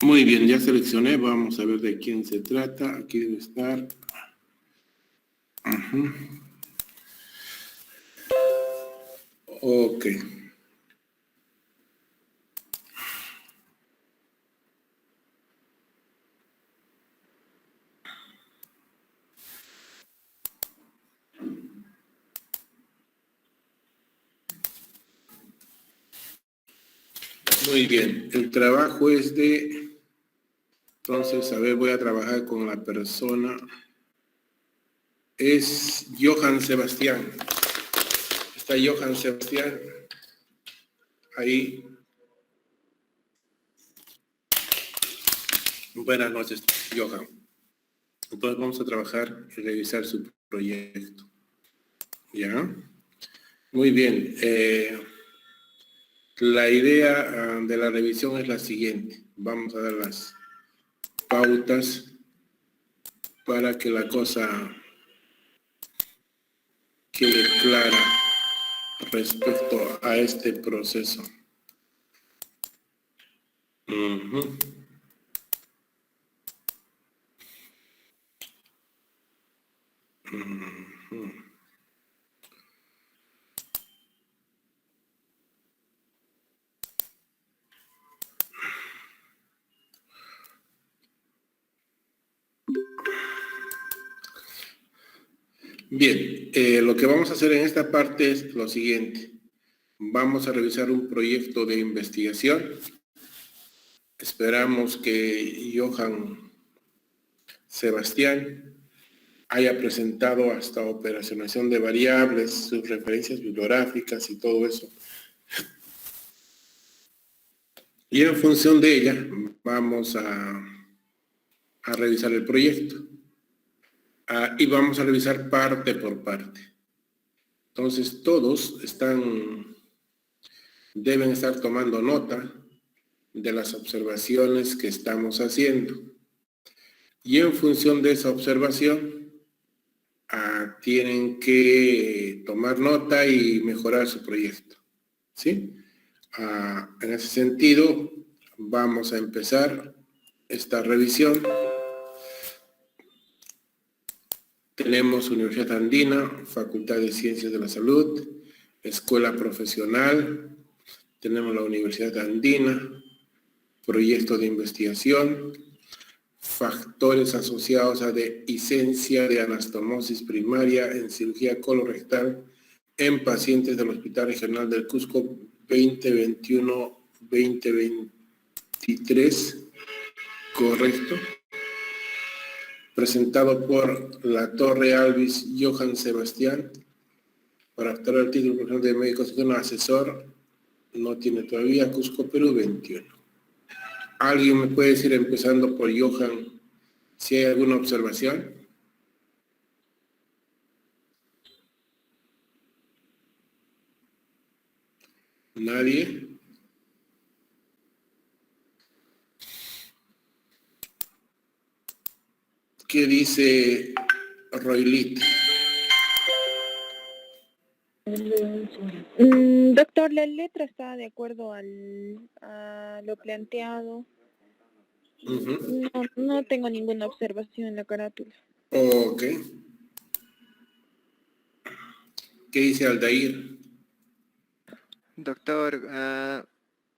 Muy bien, ya seleccioné. Vamos a ver de quién se trata. Aquí debe estar. Ok. Muy bien, el trabajo es de... Entonces, a ver, voy a trabajar con la persona. Es Johann Sebastián. Está Johann Sebastián. Ahí. Buenas noches, Johann. Entonces vamos a trabajar y revisar su proyecto. ¿Ya? Muy bien. La idea de la revisión es la siguiente. Vamos a dar las pautas para que la cosa quede clara respecto a este proceso. Bien, lo que vamos a hacer en esta parte es lo siguiente. Vamos a revisar un proyecto de investigación. Esperamos que Johann Sebastián haya presentado hasta operacionalización de variables, sus referencias bibliográficas y todo eso. Y en función de ella, vamos a revisar el proyecto. Y vamos a revisar parte por parte. Entonces, todos deben estar tomando nota de las observaciones que estamos haciendo. Y en función de esa observación, tienen que tomar nota y mejorar su proyecto. ¿Sí? En ese sentido, vamos a empezar esta revisión. Tenemos Universidad Andina, Facultad de Ciencias de la Salud, Escuela Profesional, tenemos la Universidad Andina, proyecto de investigación, factores asociados a dehiscencia de anastomosis primaria en cirugía colorectal en pacientes del Hospital Regional del Cusco 2021-2023, correcto. Presentado por La Torre Alvis Johann Sebastián, para optar al título profesional de médico cirujano asesor, no tiene todavía, Cusco, Perú 21. ¿Alguien me puede decir, empezando por Johann, si hay alguna observación? ¿Nadie? ¿Qué dice Roylit? Doctor, la letra está de acuerdo a lo planteado. No tengo ninguna observación en la carátula. Ok. ¿Qué dice Aldair? Doctor,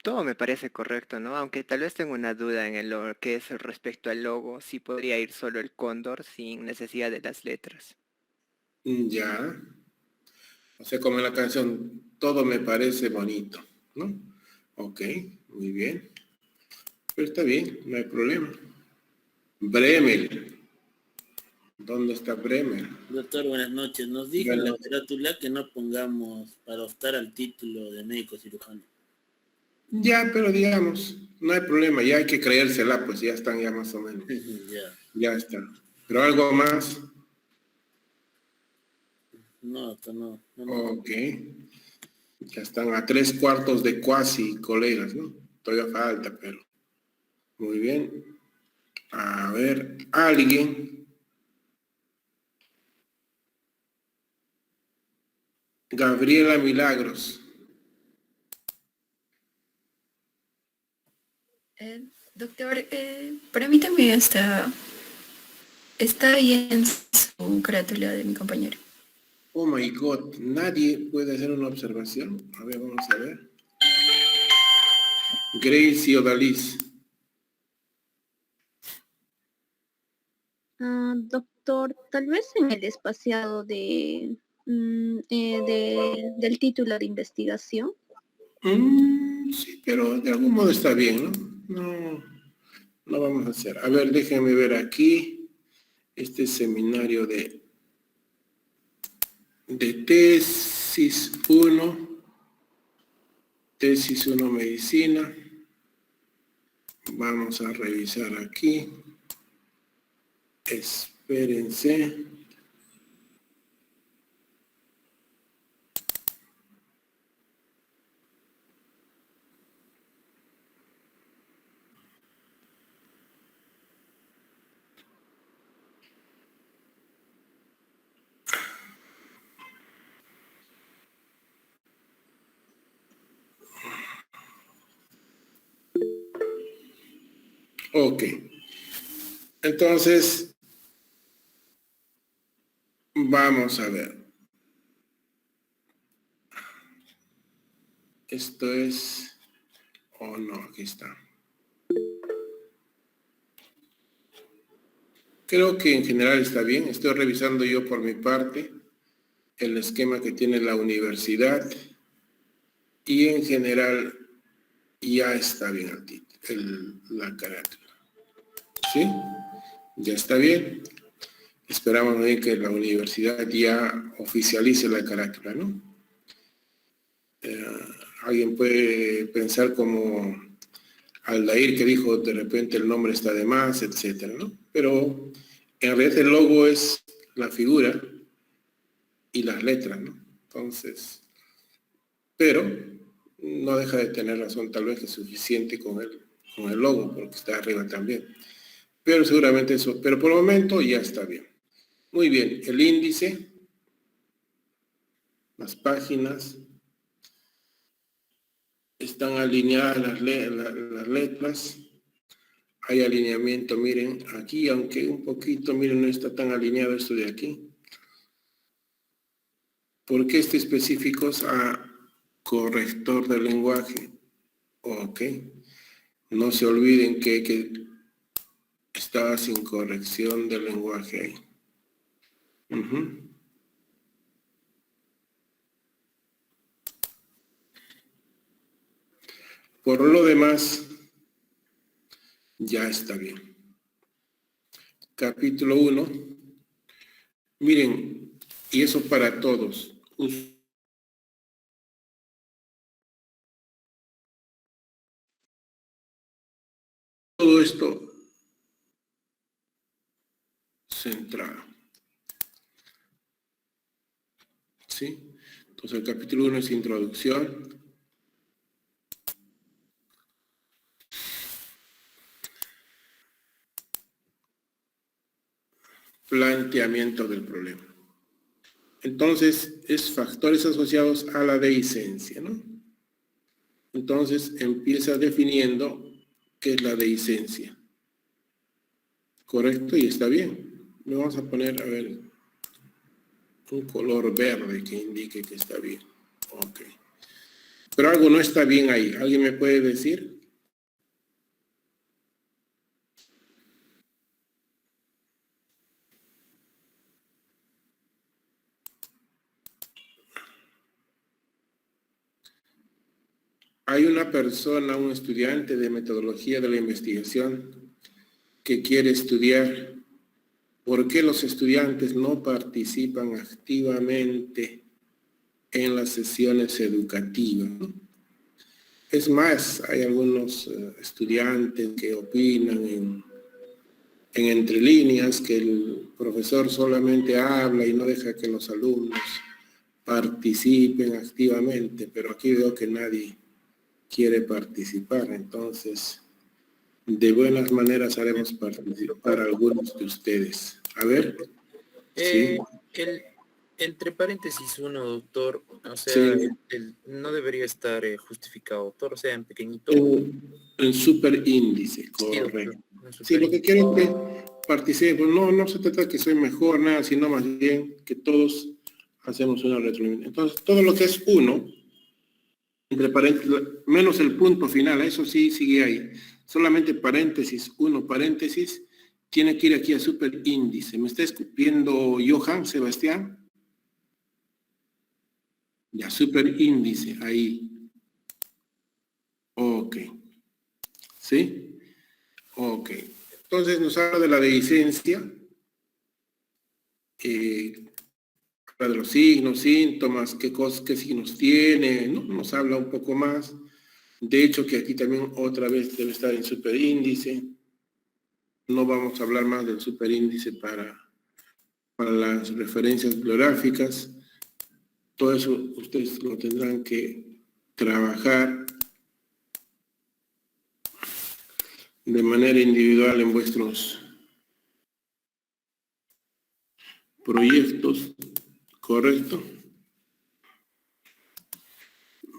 todo me parece correcto, ¿no? Aunque tal vez tengo una duda en lo que es respecto al logo, si podría ir solo el cóndor sin necesidad de las letras. Ya. O sea, como en la canción, todo me parece bonito, ¿no? Ok, muy bien. Pero está bien, no hay problema. Bremer. ¿Dónde está Bremer? Doctor, buenas noches. Nos dijo en la carátula que no pongamos para optar al título de médico cirujano. Ya, pero digamos, no hay problema, ya hay que creérsela, pues ya están ya más o menos. Ya está. Pero algo más. No. Ok. Ya están a 3/4 de cuasi colegas, ¿no? Todavía falta, pero. Muy bien. A ver, alguien. Gabriela Milagros. Doctor, para mí también está bien su carátula de mi compañero. Oh my God, nadie puede hacer una observación. A ver, vamos a ver. Grace y Odalis. Doctor, tal vez en el espaciado del título de investigación. Sí, pero de algún modo está bien, ¿no? No vamos a hacer. A ver, déjenme ver aquí. Este seminario de tesis 1. Tesis 1 medicina. Vamos a revisar aquí. Espérense. Ok. Entonces, vamos a ver. Esto es... Oh, no, aquí está. Creo que en general está bien. Estoy revisando yo por mi parte el esquema que tiene la universidad y en general ya está bien la carátula. ¿Sí? Ya está bien. Esperamos bien que la universidad ya oficialice la carátula, ¿no? Alguien puede pensar como Aldair que dijo de repente el nombre está de más, etcétera, ¿no? Pero en realidad el logo es la figura y las letras, ¿no? Entonces, pero no deja de tener razón, tal vez que es suficiente con el logo, porque está arriba también. Pero seguramente eso, pero por el momento ya está bien. Muy bien, el índice, las páginas, están alineadas las letras, hay alineamiento, miren, aquí, aunque un poquito, miren, no está tan alineado esto de aquí. ¿Por qué este específicos a corrector del lenguaje? Ok. No se olviden que estaba sin corrección del lenguaje ahí. Por lo demás, ya está bien. Capítulo 1. Miren, y eso para todos. Todo esto centrado. ¿Sí? Entonces el capítulo 1 es introducción. Planteamiento del problema. Entonces, es factores asociados a la dehiscencia, ¿no? Entonces, empieza definiendo qué es la dehiscencia. ¿Correcto? Y está bien. Le vamos a poner, a ver, un color verde que indique que está bien. Ok. Pero algo no está bien ahí. ¿Alguien me puede decir? Hay una persona, un estudiante de metodología de la investigación que quiere estudiar por qué los estudiantes no participan activamente en las sesiones educativas, ¿no? Es más, hay algunos estudiantes que opinan en entre líneas que el profesor solamente habla y no deja que los alumnos participen activamente, pero aquí veo que nadie quiere participar, entonces de buenas maneras haremos participar a algunos de ustedes. A ver. Sí. Entre paréntesis uno, doctor, o sea, Sí. no debería estar justificado, doctor, o sea, en pequeñito. En superíndice, Sí, correcto. doctor, en Sí, lo que superíndice. quiero es que participe, pues no se trata que soy mejor, nada, sino más bien que todos hacemos una retroalimentación. Entonces, todo lo que es uno, entre paréntesis, menos el punto final, eso sí sigue ahí. Solamente paréntesis, uno, paréntesis, tiene que ir aquí a superíndice. ¿Me está escupiendo Johan, Sebastián? Ya, superíndice, ahí. Ok. ¿Sí? Ok. Entonces nos habla de la dehiscencia, habla de los signos, síntomas, qué signos tiene, ¿no? Nos habla un poco más. De hecho, que aquí también otra vez debe estar en superíndice. No vamos a hablar más del superíndice para las referencias bibliográficas. Todo eso ustedes lo tendrán que trabajar de manera individual en vuestros proyectos, ¿correcto?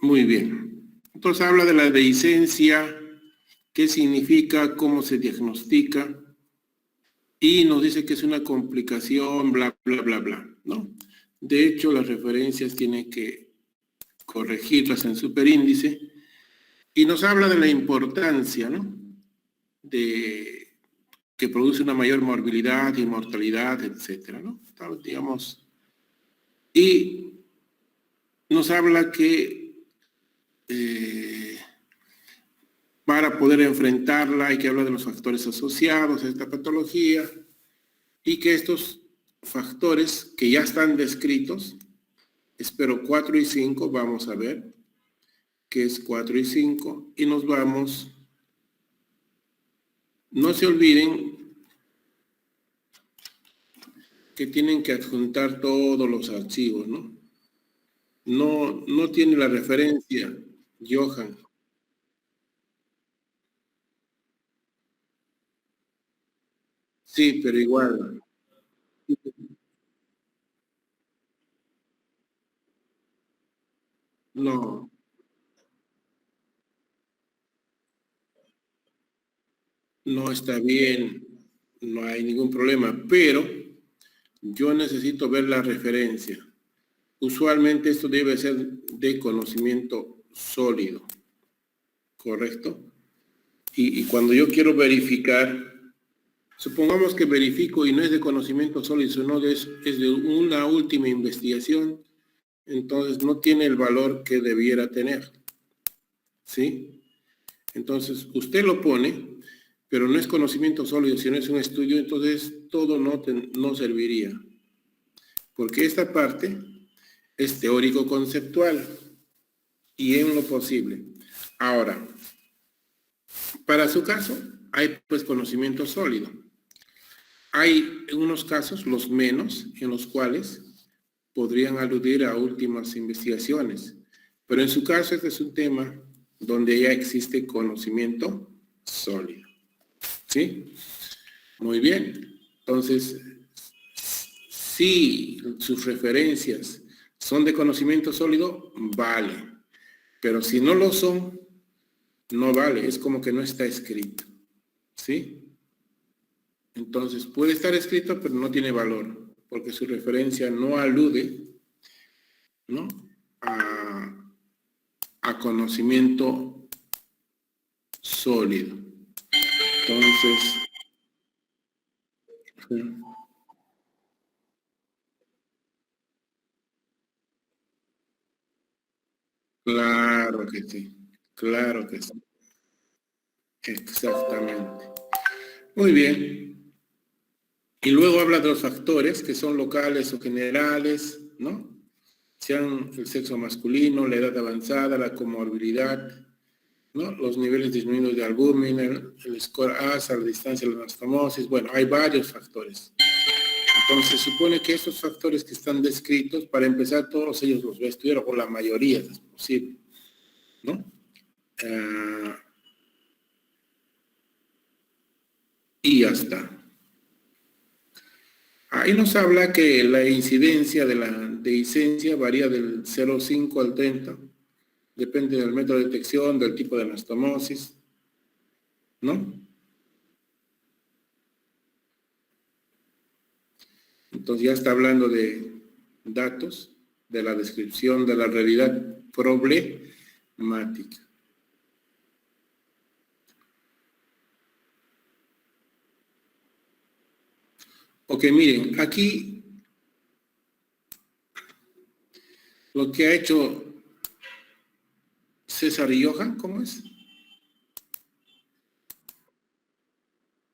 Muy bien. Entonces habla de la dehiscencia, qué significa, cómo se diagnostica, y nos dice que es una complicación, bla, bla, bla, bla, ¿no? De hecho, las referencias tienen que corregirlas en superíndice, y nos habla de la importancia, ¿no? De que produce una mayor morbilidad y mortalidad, etcétera, ¿no? Digamos, y nos habla que para poder enfrentarla hay que hablar de los factores asociados a esta patología y que estos factores que ya están descritos, espero 4 y 5, vamos a ver qué es 4 y 5 y nos vamos, no se olviden que tienen que adjuntar todos los archivos, ¿no? No tiene la referencia, Johan. Sí, pero igual. No, no está bien, no hay ningún problema, pero yo necesito ver la referencia. Usualmente esto debe ser de conocimiento sólido, ¿correcto? Y cuando yo quiero verificar, supongamos que verifico y no es de conocimiento sólido, sino es de una última investigación, entonces no tiene el valor que debiera tener, ¿sí? Entonces usted lo pone, pero no es conocimiento sólido, sino es un estudio, entonces todo no serviría, porque esta parte es teórico conceptual y en lo posible. Ahora, para su caso, hay pues conocimiento sólido. Hay en unos casos, los menos, en los cuales podrían aludir a últimas investigaciones, pero en su caso este es un tema donde ya existe conocimiento sólido. ¿Sí? Muy bien. Entonces, si sus referencias son de conocimiento sólido, vale. Pero si no lo son, no vale. Es como que no está escrito. ¿Sí? Entonces, puede estar escrito, pero no tiene valor, porque su referencia no alude, ¿no? a conocimiento sólido. Entonces, claro que sí, claro que sí, exactamente. Muy bien. Y luego habla de los factores que son locales o generales, ¿no? Sean el sexo masculino, la edad avanzada, la comorbilidad, ¿no? Los niveles disminuidos de albúmina, el score ASA, la distancia de la anastomosis, bueno, hay varios factores. Entonces, se supone que esos factores que están descritos, para empezar, todos ellos los va a estudiar, o la mayoría, es posible, ¿no? Y ya está. Ahí nos habla que la incidencia de la dehiscencia varía del 0,5 al 30. Depende del método de detección, del tipo de anastomosis, ¿no? Entonces ya está hablando de datos, de la descripción de la realidad problemática. Ok, miren, aquí lo que ha hecho César y Johan, ¿cómo es?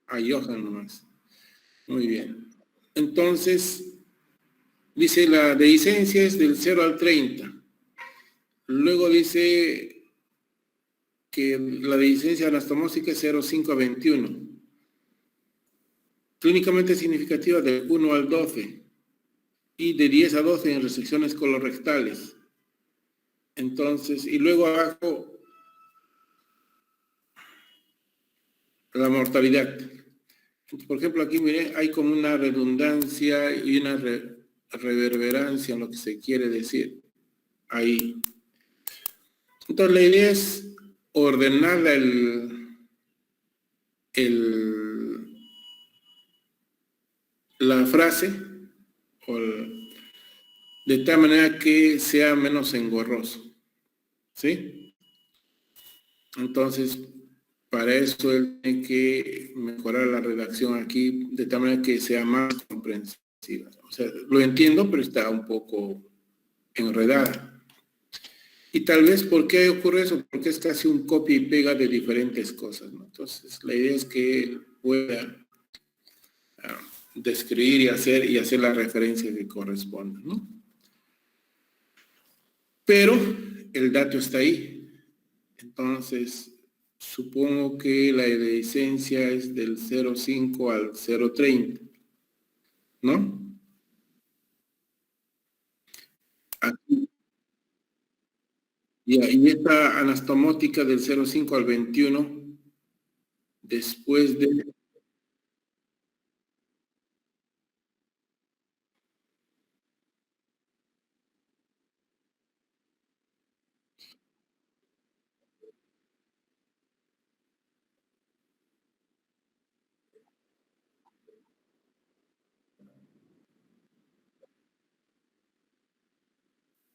A Johan nomás. Muy bien. Entonces, dice la dehiscencia es del 0 al 30. Luego dice que la dehiscencia anastomósica es 0,5 a 21. Clínicamente significativa del 1 al 12. Y de 10 a 12 en resecciones colorectales. Entonces, y luego abajo la mortalidad. Por ejemplo, aquí miren, hay como una redundancia y una reverberancia en lo que se quiere decir ahí. Entonces, la idea es ordenar la frase de tal manera que sea menos engorroso. ¿Sí? Entonces, para eso él tiene que mejorar la redacción aquí de tal manera que sea más comprensiva. O sea, lo entiendo, pero está un poco enredada. Y tal vez, ¿por qué ocurre eso? Porque es casi un copia y pega de diferentes cosas, ¿no? Entonces, la idea es que él pueda describir y hacer la referencia que corresponda, ¿no? Pero el dato está ahí. Entonces, supongo que la dehiscencia es del 0,5 al 0,30, ¿no? Aquí. Y esta anastomótica del 0,5 al 21, después de...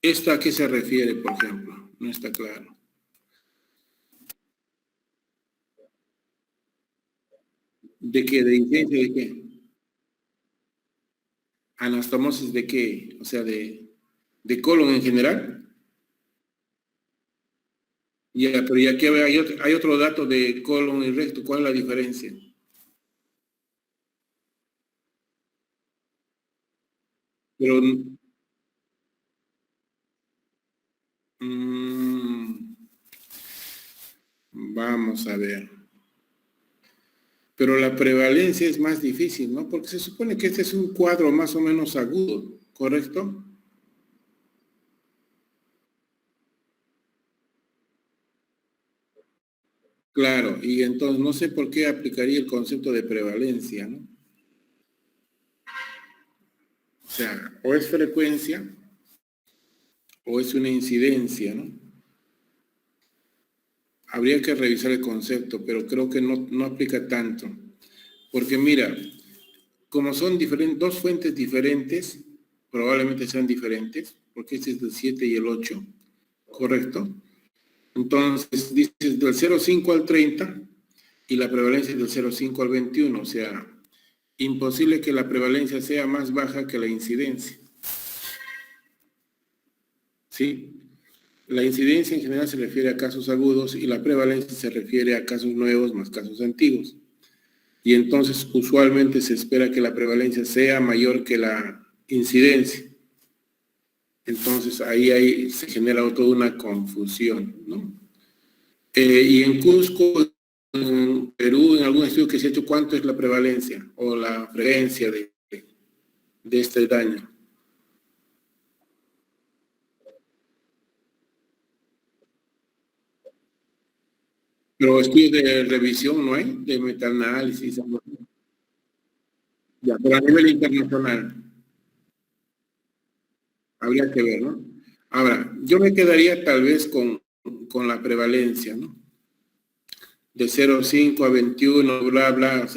¿Esto a qué se refiere, por ejemplo? No está claro. ¿De qué? ¿De dehiscencia de qué? ¿Anastomosis de qué? O sea, de colon en general. Ya, pero ya que hay otro dato de colon y recto. ¿Cuál es la diferencia? Pero vamos a ver. Pero la prevalencia es más difícil, ¿no? Porque se supone que este es un cuadro más o menos agudo, ¿correcto? Claro, y entonces no sé por qué aplicaría el concepto de prevalencia, ¿no? O sea, o es frecuencia o es una incidencia, ¿no? Habría que revisar el concepto, pero creo que no aplica tanto. Porque mira, como son dos fuentes diferentes, probablemente sean diferentes, porque este es del 7 y el 8, ¿correcto? Entonces, dices del 0,5 al 30 y la prevalencia es del 0,5 al 21, o sea, imposible que la prevalencia sea más baja que la incidencia. ¿Sí? La incidencia en general se refiere a casos agudos y la prevalencia se refiere a casos nuevos más casos antiguos. Y entonces usualmente se espera que la prevalencia sea mayor que la incidencia. Entonces ahí se genera toda una confusión, ¿no? Y en Cusco, en Perú, en algún estudio que se ha hecho, ¿cuánto es la prevalencia o la frecuencia de este daño? Pero estudios de revisión no hay, de metaanálisis. Ya, pero a nivel internacional, habría que ver, ¿no? Ahora, yo me quedaría tal vez con la prevalencia, ¿no? De 0,5 a 21, bla, bla, o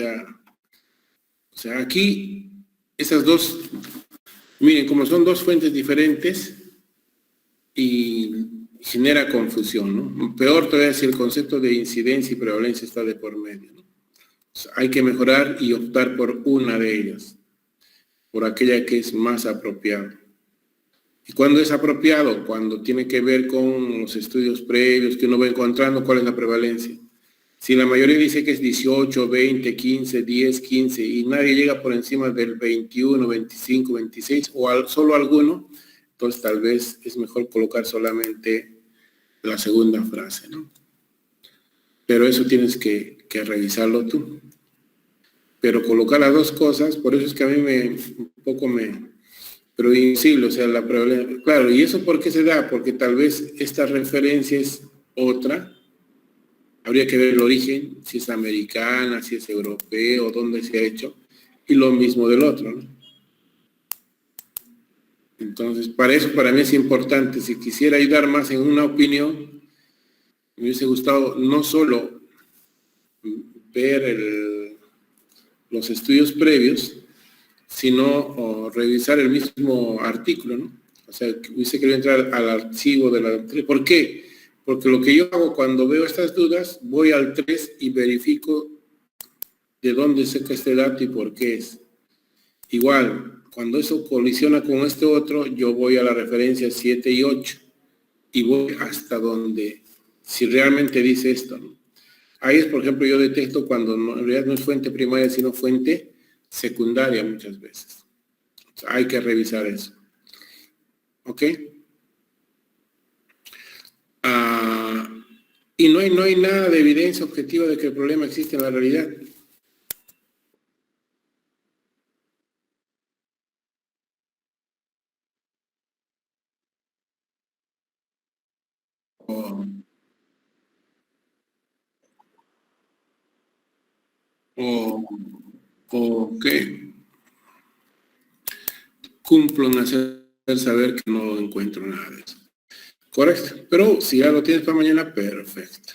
sea, aquí, esas dos, miren, como son dos fuentes diferentes y genera confusión, ¿no? Peor todavía si el concepto de incidencia y prevalencia está de por medio, ¿no? O sea, hay que mejorar y optar por una de ellas, por aquella que es más apropiada. ¿Y cuándo es apropiado? Cuando tiene que ver con los estudios previos que uno va encontrando, ¿cuál es la prevalencia? Si la mayoría dice que es 18, 20, 15, 10, 15 y nadie llega por encima del 21, 25, 26 o solo alguno, entonces tal vez es mejor colocar solamente la segunda frase, ¿no? Pero eso tienes que revisarlo tú. Pero colocar las dos cosas, por eso es que a mí pero invisible, o sea, la prevalencia. Claro, ¿y eso por qué se da? Porque tal vez esta referencia es otra. Habría que ver el origen, si es americana, si es europeo, dónde se ha hecho, y lo mismo del otro, ¿no? Entonces, para mí es importante, si quisiera ayudar más en una opinión, me hubiese gustado no solo ver los estudios previos, sino revisar el mismo artículo, ¿no? O sea, que hubiese querido entrar al archivo de la... ¿Por qué? Porque lo que yo hago cuando veo estas dudas, voy al 3 y verifico de dónde saca este dato y por qué es. Igual, cuando eso colisiona con este otro, yo voy a la referencia 7 y 8 y voy hasta donde, si realmente dice esto, ¿no? Ahí es, por ejemplo, yo detecto cuando en realidad no es fuente primaria, sino fuente secundaria muchas veces. O sea, hay que revisar eso. ¿Ok? Y no hay nada de evidencia objetiva de que el problema existe en la realidad. O que cumplo en hacer saber que no encuentro nada de eso. Correcto. Pero si ya lo tienes para mañana, perfecto.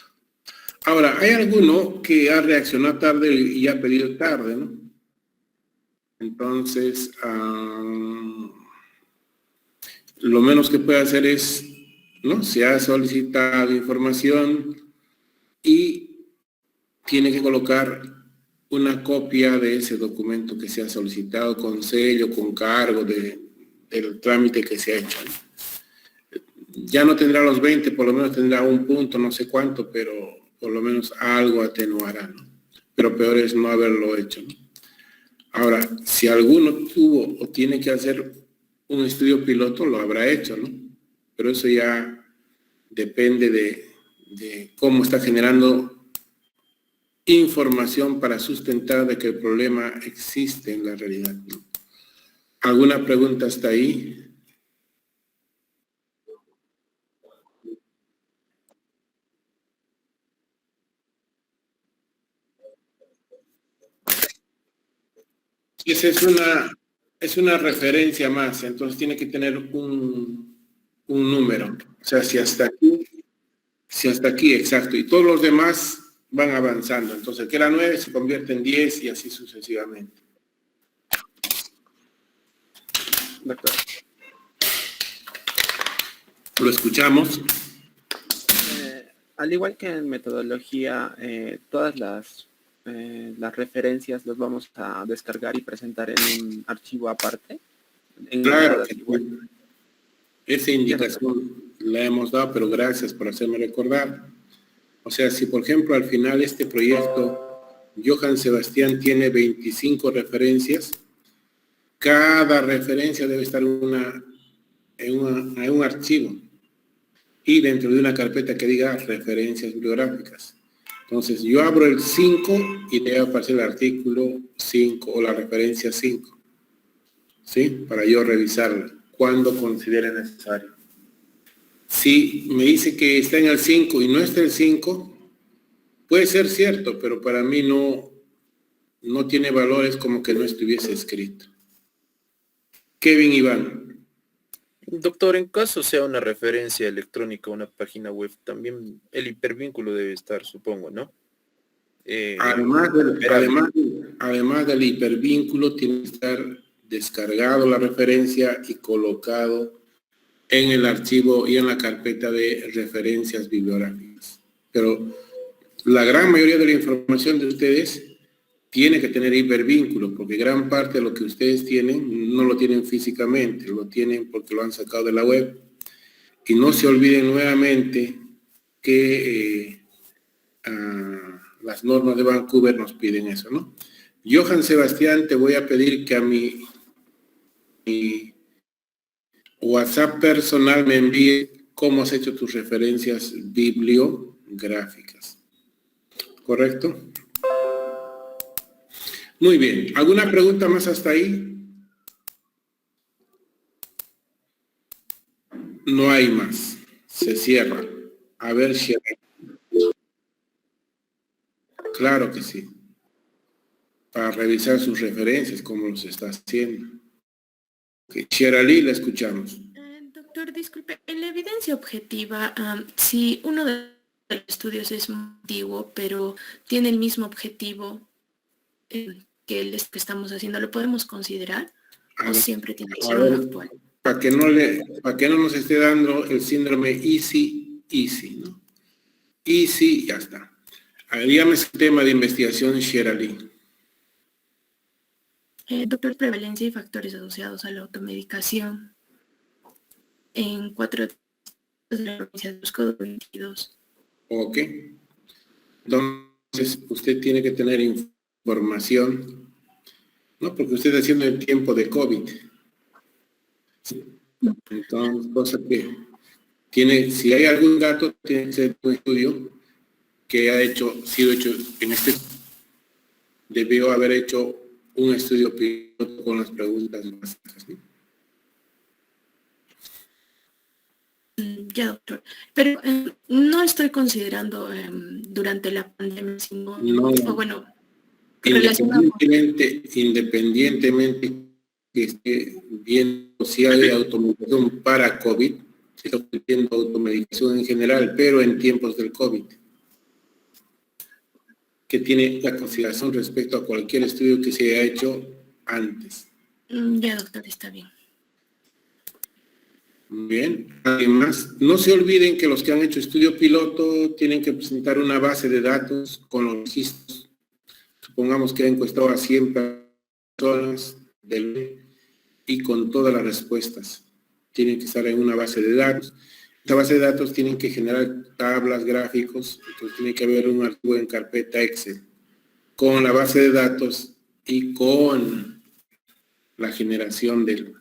Ahora, hay alguno que ha reaccionado tarde y ha pedido tarde, ¿no? Entonces, lo menos que puede hacer es, ¿no? Se ha solicitado información y tiene que colocar una copia de ese documento que se ha solicitado con sello, con cargo del trámite que se ha hecho, ¿no? Ya no tendrá los 20, por lo menos tendrá un punto, no sé cuánto, pero por lo menos algo atenuará, ¿no? Pero peor es no haberlo hecho, ¿no? Ahora, si alguno tuvo o tiene que hacer un estudio piloto, lo habrá hecho, ¿no? Pero eso ya depende de cómo está generando información para sustentar de que el problema existe en la realidad, ¿no? ¿Alguna pregunta hasta ahí? Esa es una referencia más, entonces tiene que tener un número. O sea, si hasta aquí, exacto, y todos los demás van avanzando. Entonces, el que era 9 se convierte en 10 y así sucesivamente. Doctor. Lo escuchamos. Al igual que en metodología, todas las referencias las vamos a descargar y presentar en un archivo aparte. Claro, esa indicación la hemos dado, pero gracias por hacerme recordar. O sea, si por ejemplo al final este proyecto, Johann Sebastián tiene 25 referencias, cada referencia debe estar en un archivo y dentro de una carpeta que diga referencias bibliográficas. Entonces, yo abro el 5 y debe aparecer el artículo 5 o la referencia 5, ¿sí? Para yo revisarla cuando considere necesario. Si me dice que está en el 5 y no está el 5, puede ser cierto, pero para mí no no tiene valores como que no estuviese escrito. Kevin Iván. Doctor, en caso sea una referencia electrónica a una página web, también el hipervínculo debe estar, supongo, ¿no? Además del hipervínculo, tiene que estar descargado la referencia y colocado en el archivo y en la carpeta de referencias bibliográficas. Pero la gran mayoría de la información de ustedes tiene que tener hipervínculo, porque gran parte de lo que ustedes tienen no lo tienen físicamente, lo tienen porque lo han sacado de la web. Y no se olviden nuevamente que las normas de Vancouver nos piden eso, ¿no? Johan Sebastián, te voy a pedir que a mi WhatsApp personal me envíe cómo has hecho tus referencias bibliográficas. ¿Correcto? Muy bien. ¿Alguna pregunta más hasta ahí? No hay más. Se cierra. A ver, Sherali. Claro que sí. Para revisar sus referencias, cómo los está haciendo. Okay. Sherali, la escuchamos. Doctor, disculpe, en la evidencia objetiva, si uno de los estudios es antiguo, pero tiene el mismo objetivo que el que estamos haciendo, ¿lo podemos considerar? ¿O siempre tiene que ser uno actual? Para que no nos esté dando el síndrome easy, ¿no? Easy, ya está. Dígame ese tema de investigación, Sherali. Doctor, prevalencia y factores asociados a la automedicación en 4 de la provincia de Cusco 22. Ok. Entonces, usted tiene que tener información, ¿no? Porque usted está haciendo el tiempo de COVID. Entonces, cosa que tiene, si hay algún dato, tiene que ser un estudio que ha sido hecho en este, debió haber hecho un estudio piloto con las preguntas básicas, ¿no? Ya, doctor. Pero no estoy considerando durante la pandemia, sino, no, bueno, independientemente que esté viendo si hay automedicación para COVID, se está viendo automedicación en general, pero en tiempos del COVID, que tiene la consideración respecto a cualquier estudio que se haya hecho antes. Ya, doctor, está bien. Bien, además, no se olviden que los que han hecho estudio piloto tienen que presentar una base de datos con los registros. Supongamos que ha encuestado a 100 personas y con todas las respuestas. Tienen que estar en una base de datos. Esta base de datos tienen que generar tablas, gráficos, entonces tiene que haber un archivo en carpeta Excel con la base de datos y con la generación de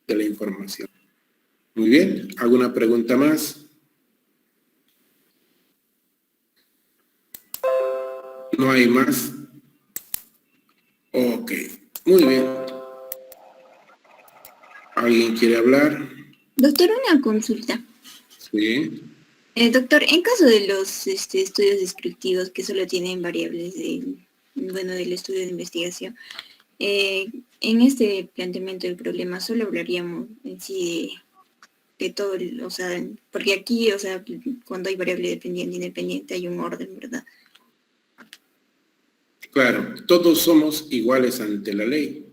la información. Muy bien, ¿alguna pregunta más? ¿No hay más? Ok, muy bien. ¿Alguien quiere hablar? Doctor, una consulta. Sí. Doctor, en caso de los estudios descriptivos que solo tienen variables del estudio de investigación, en este planteamiento del problema solo hablaríamos en sí de todo, o sea, porque aquí, o sea, cuando hay variable dependiente e independiente hay un orden, ¿verdad? Claro, todos somos iguales ante la ley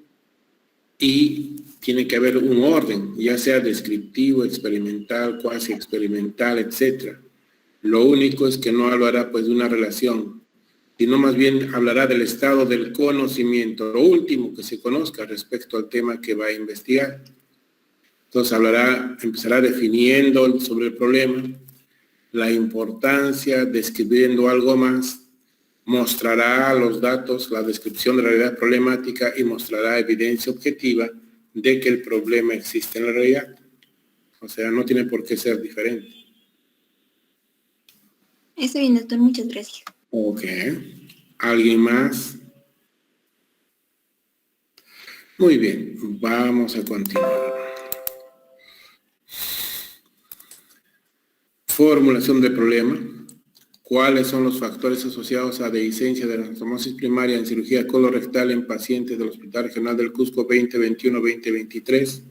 y tiene que haber un orden, ya sea descriptivo, experimental, cuasi experimental, etc. Lo único es que no hablará pues de una relación, sino más bien hablará del estado del conocimiento, lo último que se conozca respecto al tema que va a investigar. Entonces empezará definiendo sobre el problema, la importancia, describiendo algo más, mostrará los datos, la descripción de la realidad problemática y mostrará evidencia objetiva de que el problema existe en la realidad. O sea, no tiene por qué ser diferente. Está bien, doctor, muchas gracias. Ok. ¿Alguien más? Muy bien, vamos a continuar. Formulación de problema. ¿Cuáles son los factores asociados a dehiscencia de la anastomosis primaria en cirugía colorectal en pacientes del Hospital Regional del Cusco 2021-2023?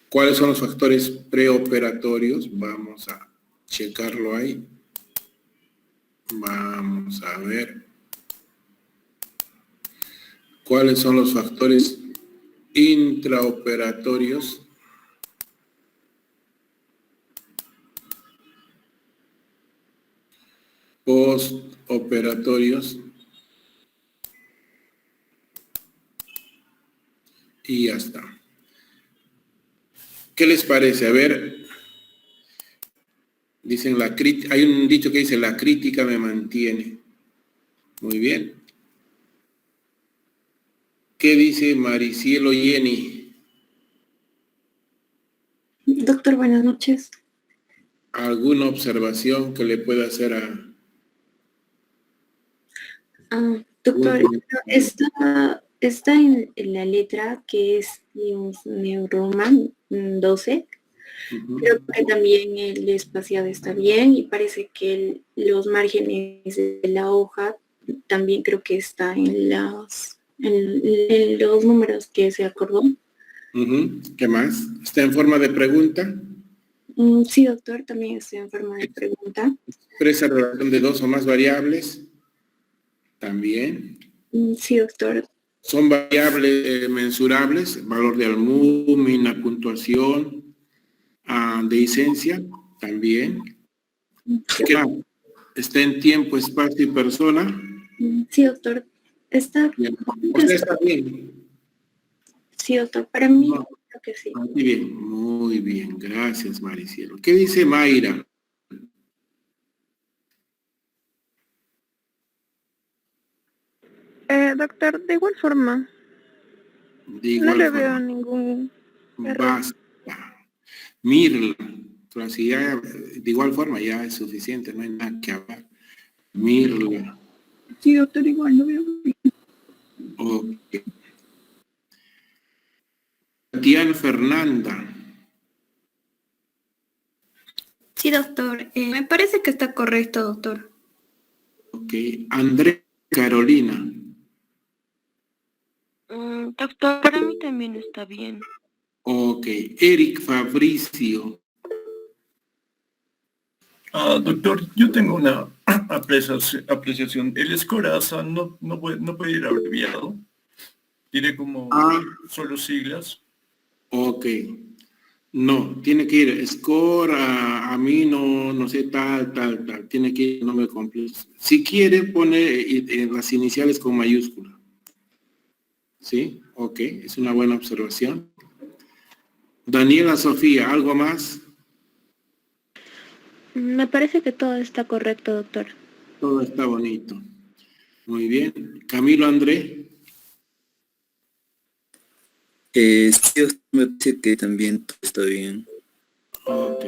¿Cuáles son los factores preoperatorios? Vamos a checarlo ahí. Vamos a ver. ¿Cuáles son los factores intraoperatorios? Postoperatorios. Y ya está. ¿Qué les parece? A ver, dicen hay un dicho que dice, la crítica me mantiene. Muy bien. ¿Qué dice Maricielo Jenny? Doctor, buenas noches. ¿Alguna observación que le pueda hacer a... Doctor, está en la letra que es Neuroman 12. Creo que también el espaciado está bien y parece que los márgenes de la hoja también creo que está en los números que se acordó. ¿Qué más? ¿Está en forma de pregunta? Sí, doctor, también está en forma de pregunta. ¿Expresa relación de dos o más variables? También. Sí, doctor. ¿Son variables mensurables? Valor de albúmina, puntuación, dehiscencia, también. ¿Qué más? ¿Está en tiempo, espacio y persona? Sí, doctor. Está bien. ¿Usted está bien? Sí, doctor. Para mí, creo que sí. Muy bien, muy bien. Gracias, Maricielo. ¿Qué dice Mayra? Doctor, de igual forma. No le veo ningún error. Basta. Mirla, pero si ya de igual forma ya es suficiente, no hay nada que hablar. Mirla. Sí, doctor, igual lo veo. Ok. Tatiana Fernanda. Sí, doctor. Me parece que está correcto, doctor. Ok. Andrés Carolina. Doctor, para mí también está bien. Ok. Eric Fabricio. Doctor, yo tengo una apreciación. El SCORASA no puede ir abreviado. Tiene como solo siglas. Ok. No, tiene que ir score, amino, no sé, tal. Tiene que ir nombre completo. Si quiere, pone las iniciales con mayúscula. ¿Sí? Ok, es una buena observación. Daniela Sofía, ¿algo más? Me parece que todo está correcto, doctor. Todo está bonito. Muy bien. Camilo André. Sí, me parece que también todo está bien. Ok.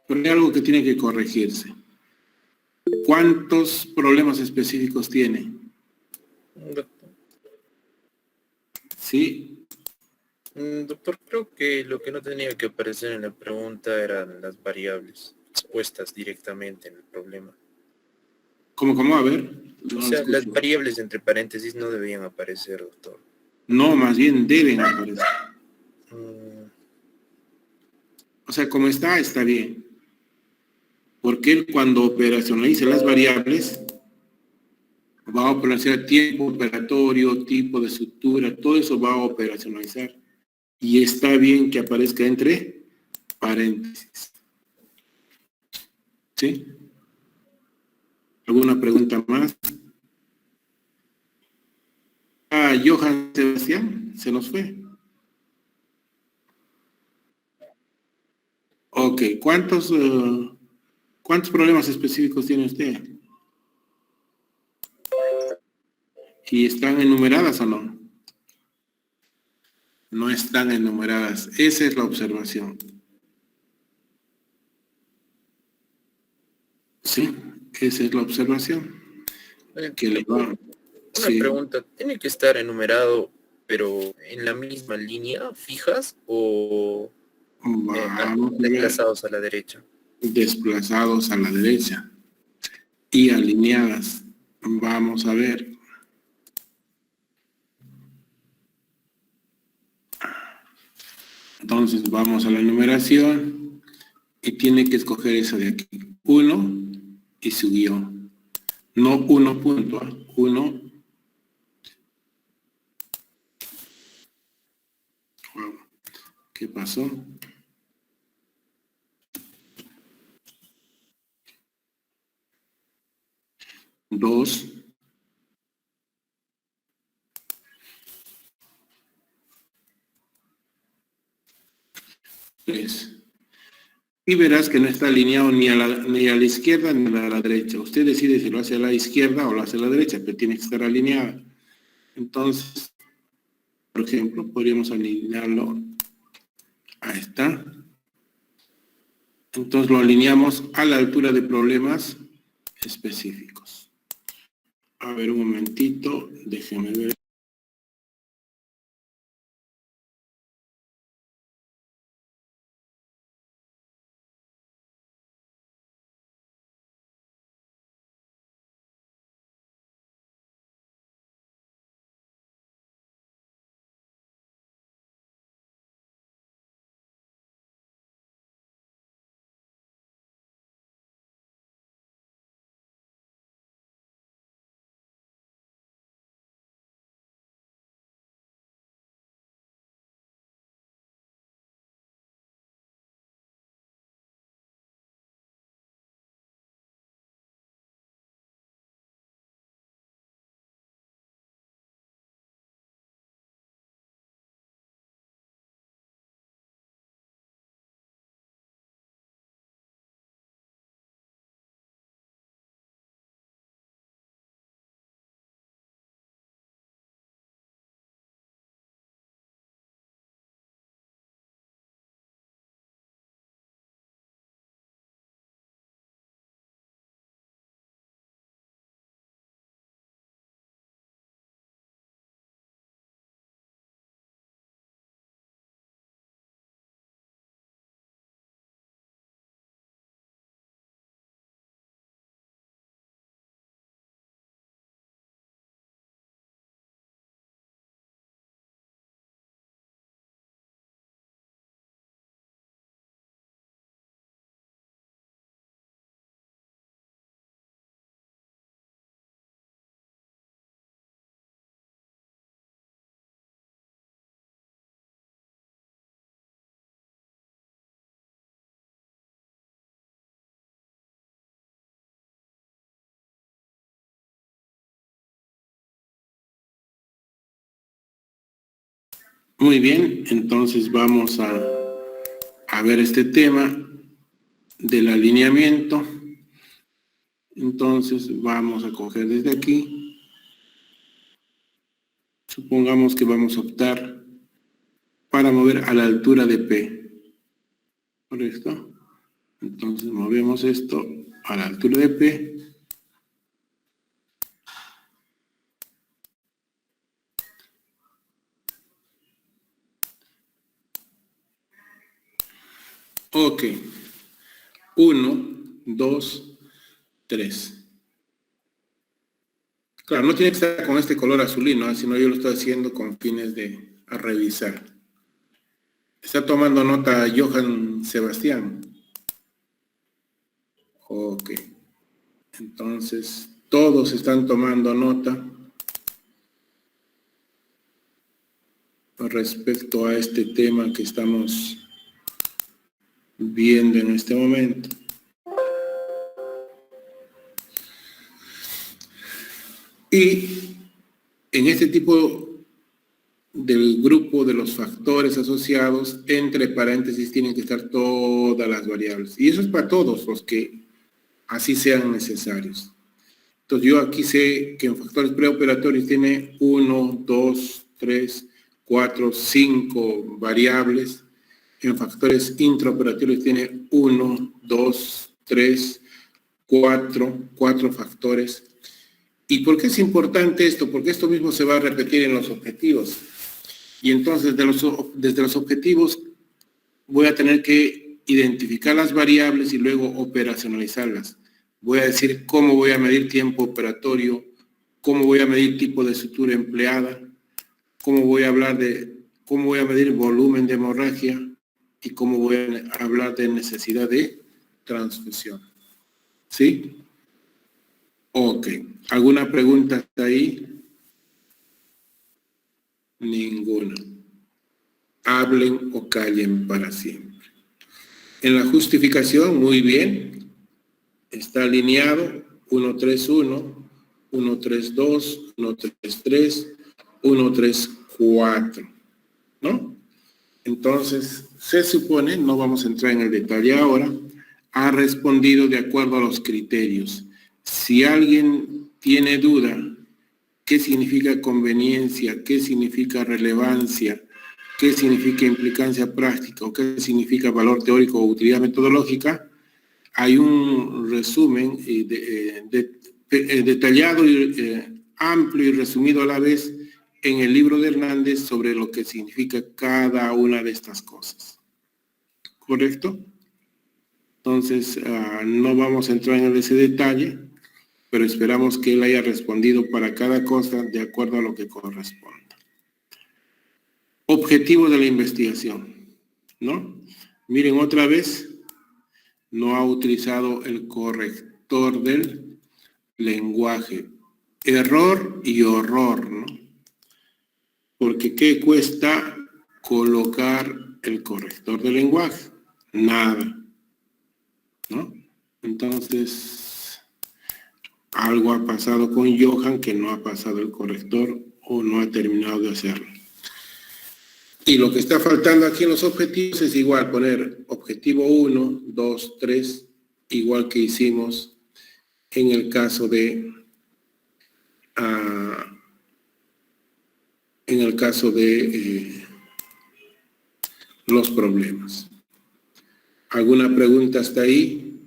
Pero hay algo que tiene que corregirse. ¿Cuántos problemas específicos tiene? Sí. Doctor, creo que lo que no tenía que aparecer en la pregunta eran las variables expuestas directamente en el problema. ¿Cómo? A ver. O sea, las variables entre paréntesis no debían aparecer, doctor. No, más bien deben aparecer. O sea, como está bien. Porque él cuando operacionalice las variables, va a operacionalizar tiempo operatorio, tipo de sutura, todo eso va a operacionalizar. Y está bien que aparezca entre paréntesis. ¿Sí? ¿Alguna pregunta más? Johan Sebastián, se nos fue. Ok, ¿cuántos problemas específicos tiene usted? ¿Y están enumeradas o no? No están enumeradas. Esa es la observación. Sí, esa es la observación. Que le va. Una pregunta, ¿tiene que estar enumerado pero en la misma línea, fijas o desplazados a la derecha? Desplazados a la derecha. y alineadas. Vamos a ver. Entonces vamos a la numeración y tiene que escoger esa de aquí. 1 y su guión. No 1 punto, 1. ¿Qué pasó? Dos. Tres. Y verás que no está alineado ni a la izquierda ni a la derecha. Usted decide si lo hace a la izquierda o lo hace a la derecha, pero tiene que estar alineada. Entonces, por ejemplo, podríamos alinearlo. Ahí está. Entonces lo alineamos a la altura de problemas específicos. A ver, un momentito, déjeme ver. Muy bien, entonces vamos a ver este tema del alineamiento. Entonces vamos a coger desde aquí. Supongamos que vamos a optar para mover a la altura de P. ¿Correcto? Entonces movemos esto a la altura de P. Ok. 1, 2, 3. Claro, no tiene que estar con este color azulino, sino yo lo estoy haciendo con fines de revisar. ¿Está tomando nota Johan Sebastián? Ok. Entonces, todos están tomando nota respecto a este tema que estamos viendo en este momento. Y en este tipo del grupo de los factores asociados, entre paréntesis tienen que estar todas las variables. Y eso es para todos los que así sean necesarios. Entonces yo aquí sé que en factores preoperatorios tiene 1, 2, 3, 4, 5 variables. En factores intraoperatorios tiene 1, 2, 3, 4 factores. ¿Y por qué es importante esto? Porque esto mismo se va a repetir en los objetivos. Y entonces desde los objetivos voy a tener que identificar las variables y luego operacionalizarlas. Voy a decir cómo voy a medir tiempo operatorio, cómo voy a medir tipo de sutura empleada, cómo voy a medir volumen de hemorragia y cómo voy a hablar de necesidad de transfusión. ¿Sí? Ok. ¿Alguna pregunta hasta ahí? Ninguna. Hablen o callen para siempre. En la justificación, muy bien. Está alineado 131, 132, 133, 134. ¿No? Entonces, se supone, no vamos a entrar en el detalle ahora, ha respondido de acuerdo a los criterios. Si alguien tiene duda, ¿qué significa conveniencia? ¿Qué significa relevancia? ¿Qué significa implicancia práctica? ¿O qué significa valor teórico o utilidad metodológica? Hay un resumen detallado, amplio y resumido a la vez en el libro de Hernández sobre lo que significa cada una de estas cosas. ¿Correcto? Entonces, no vamos a entrar en ese detalle, pero esperamos que él haya respondido para cada cosa de acuerdo a lo que corresponda. Objetivo de la investigación, ¿no? Miren otra vez, no ha utilizado el corrector del lenguaje. Error y horror, ¿no? Porque ¿qué cuesta colocar el corrector del lenguaje? Nada, ¿no? Entonces, algo ha pasado con Johan que no ha pasado el corrector o no ha terminado de hacerlo. Y lo que está faltando aquí en los objetivos es igual, poner objetivo 1, 2, 3, igual que hicimos en el caso de los problemas. ¿Alguna pregunta hasta ahí?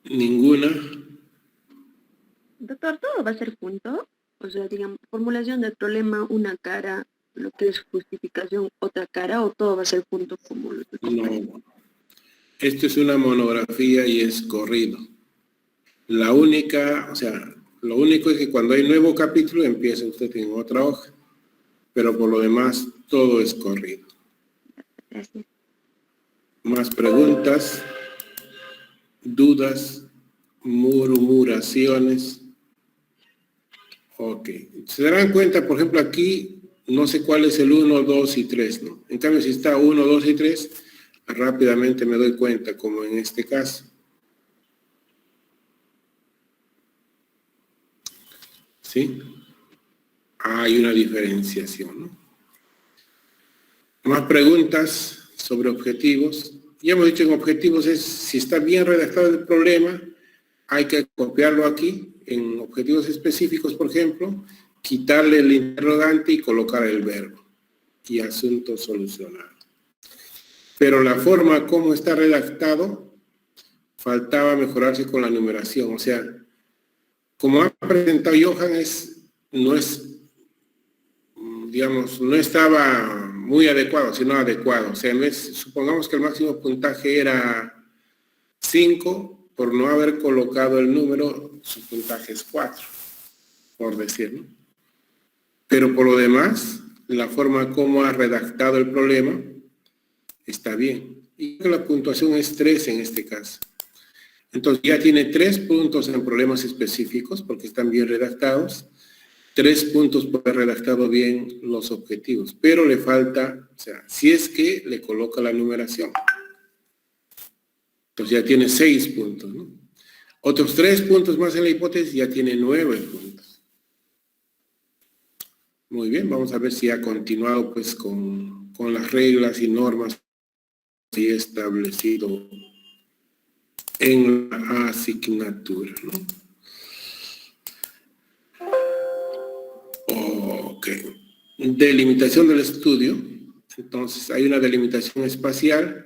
¿Ninguna? Doctor, ¿todo va a ser junto? O sea, digamos, formulación del problema, una cara, lo que es justificación, otra cara, o todo va a ser junto como lo que No. Esto es una monografía y es corrido. La única, o sea, lo único es que cuando hay nuevo capítulo empieza usted en otra hoja, pero por lo demás todo es corrido. Gracias. ¿Más preguntas? ¿Dudas? ¿Murmuraciones? Ok. Se darán cuenta, por ejemplo, aquí no sé cuál es el 1, 2 y 3, ¿no? En cambio, si está 1, 2 y 3, rápidamente me doy cuenta, como en este caso. ¿Sí? Hay una diferenciación, ¿no? Más preguntas sobre objetivos. Ya hemos dicho en objetivos es, si está bien redactado el problema, hay que copiarlo aquí, en objetivos específicos, por ejemplo, quitarle el interrogante y colocar el verbo. Y asunto solucionado. Pero la forma como está redactado, faltaba mejorarse con la numeración. O sea, como ha presentado Johan, no estaba muy adecuado, sino adecuado. O sea, supongamos que el máximo puntaje era 5, por no haber colocado el número, su puntaje es 4, por decirlo. Pero por lo demás, la forma como ha redactado el problema está bien. Y la puntuación es 3 en este caso. Entonces ya tiene 3 puntos en problemas específicos porque están bien redactados. 3 puntos por haber redactado bien los objetivos. Pero le falta, o sea, si es que le coloca la numeración. Entonces ya tiene 6 puntos, ¿no? Otros 3 puntos más en la hipótesis, ya tiene 9 puntos. Muy bien, vamos a ver si ha continuado pues con las reglas y normas que he establecido en la asignatura, ¿no? Ok. Delimitación del estudio. Entonces hay una delimitación espacial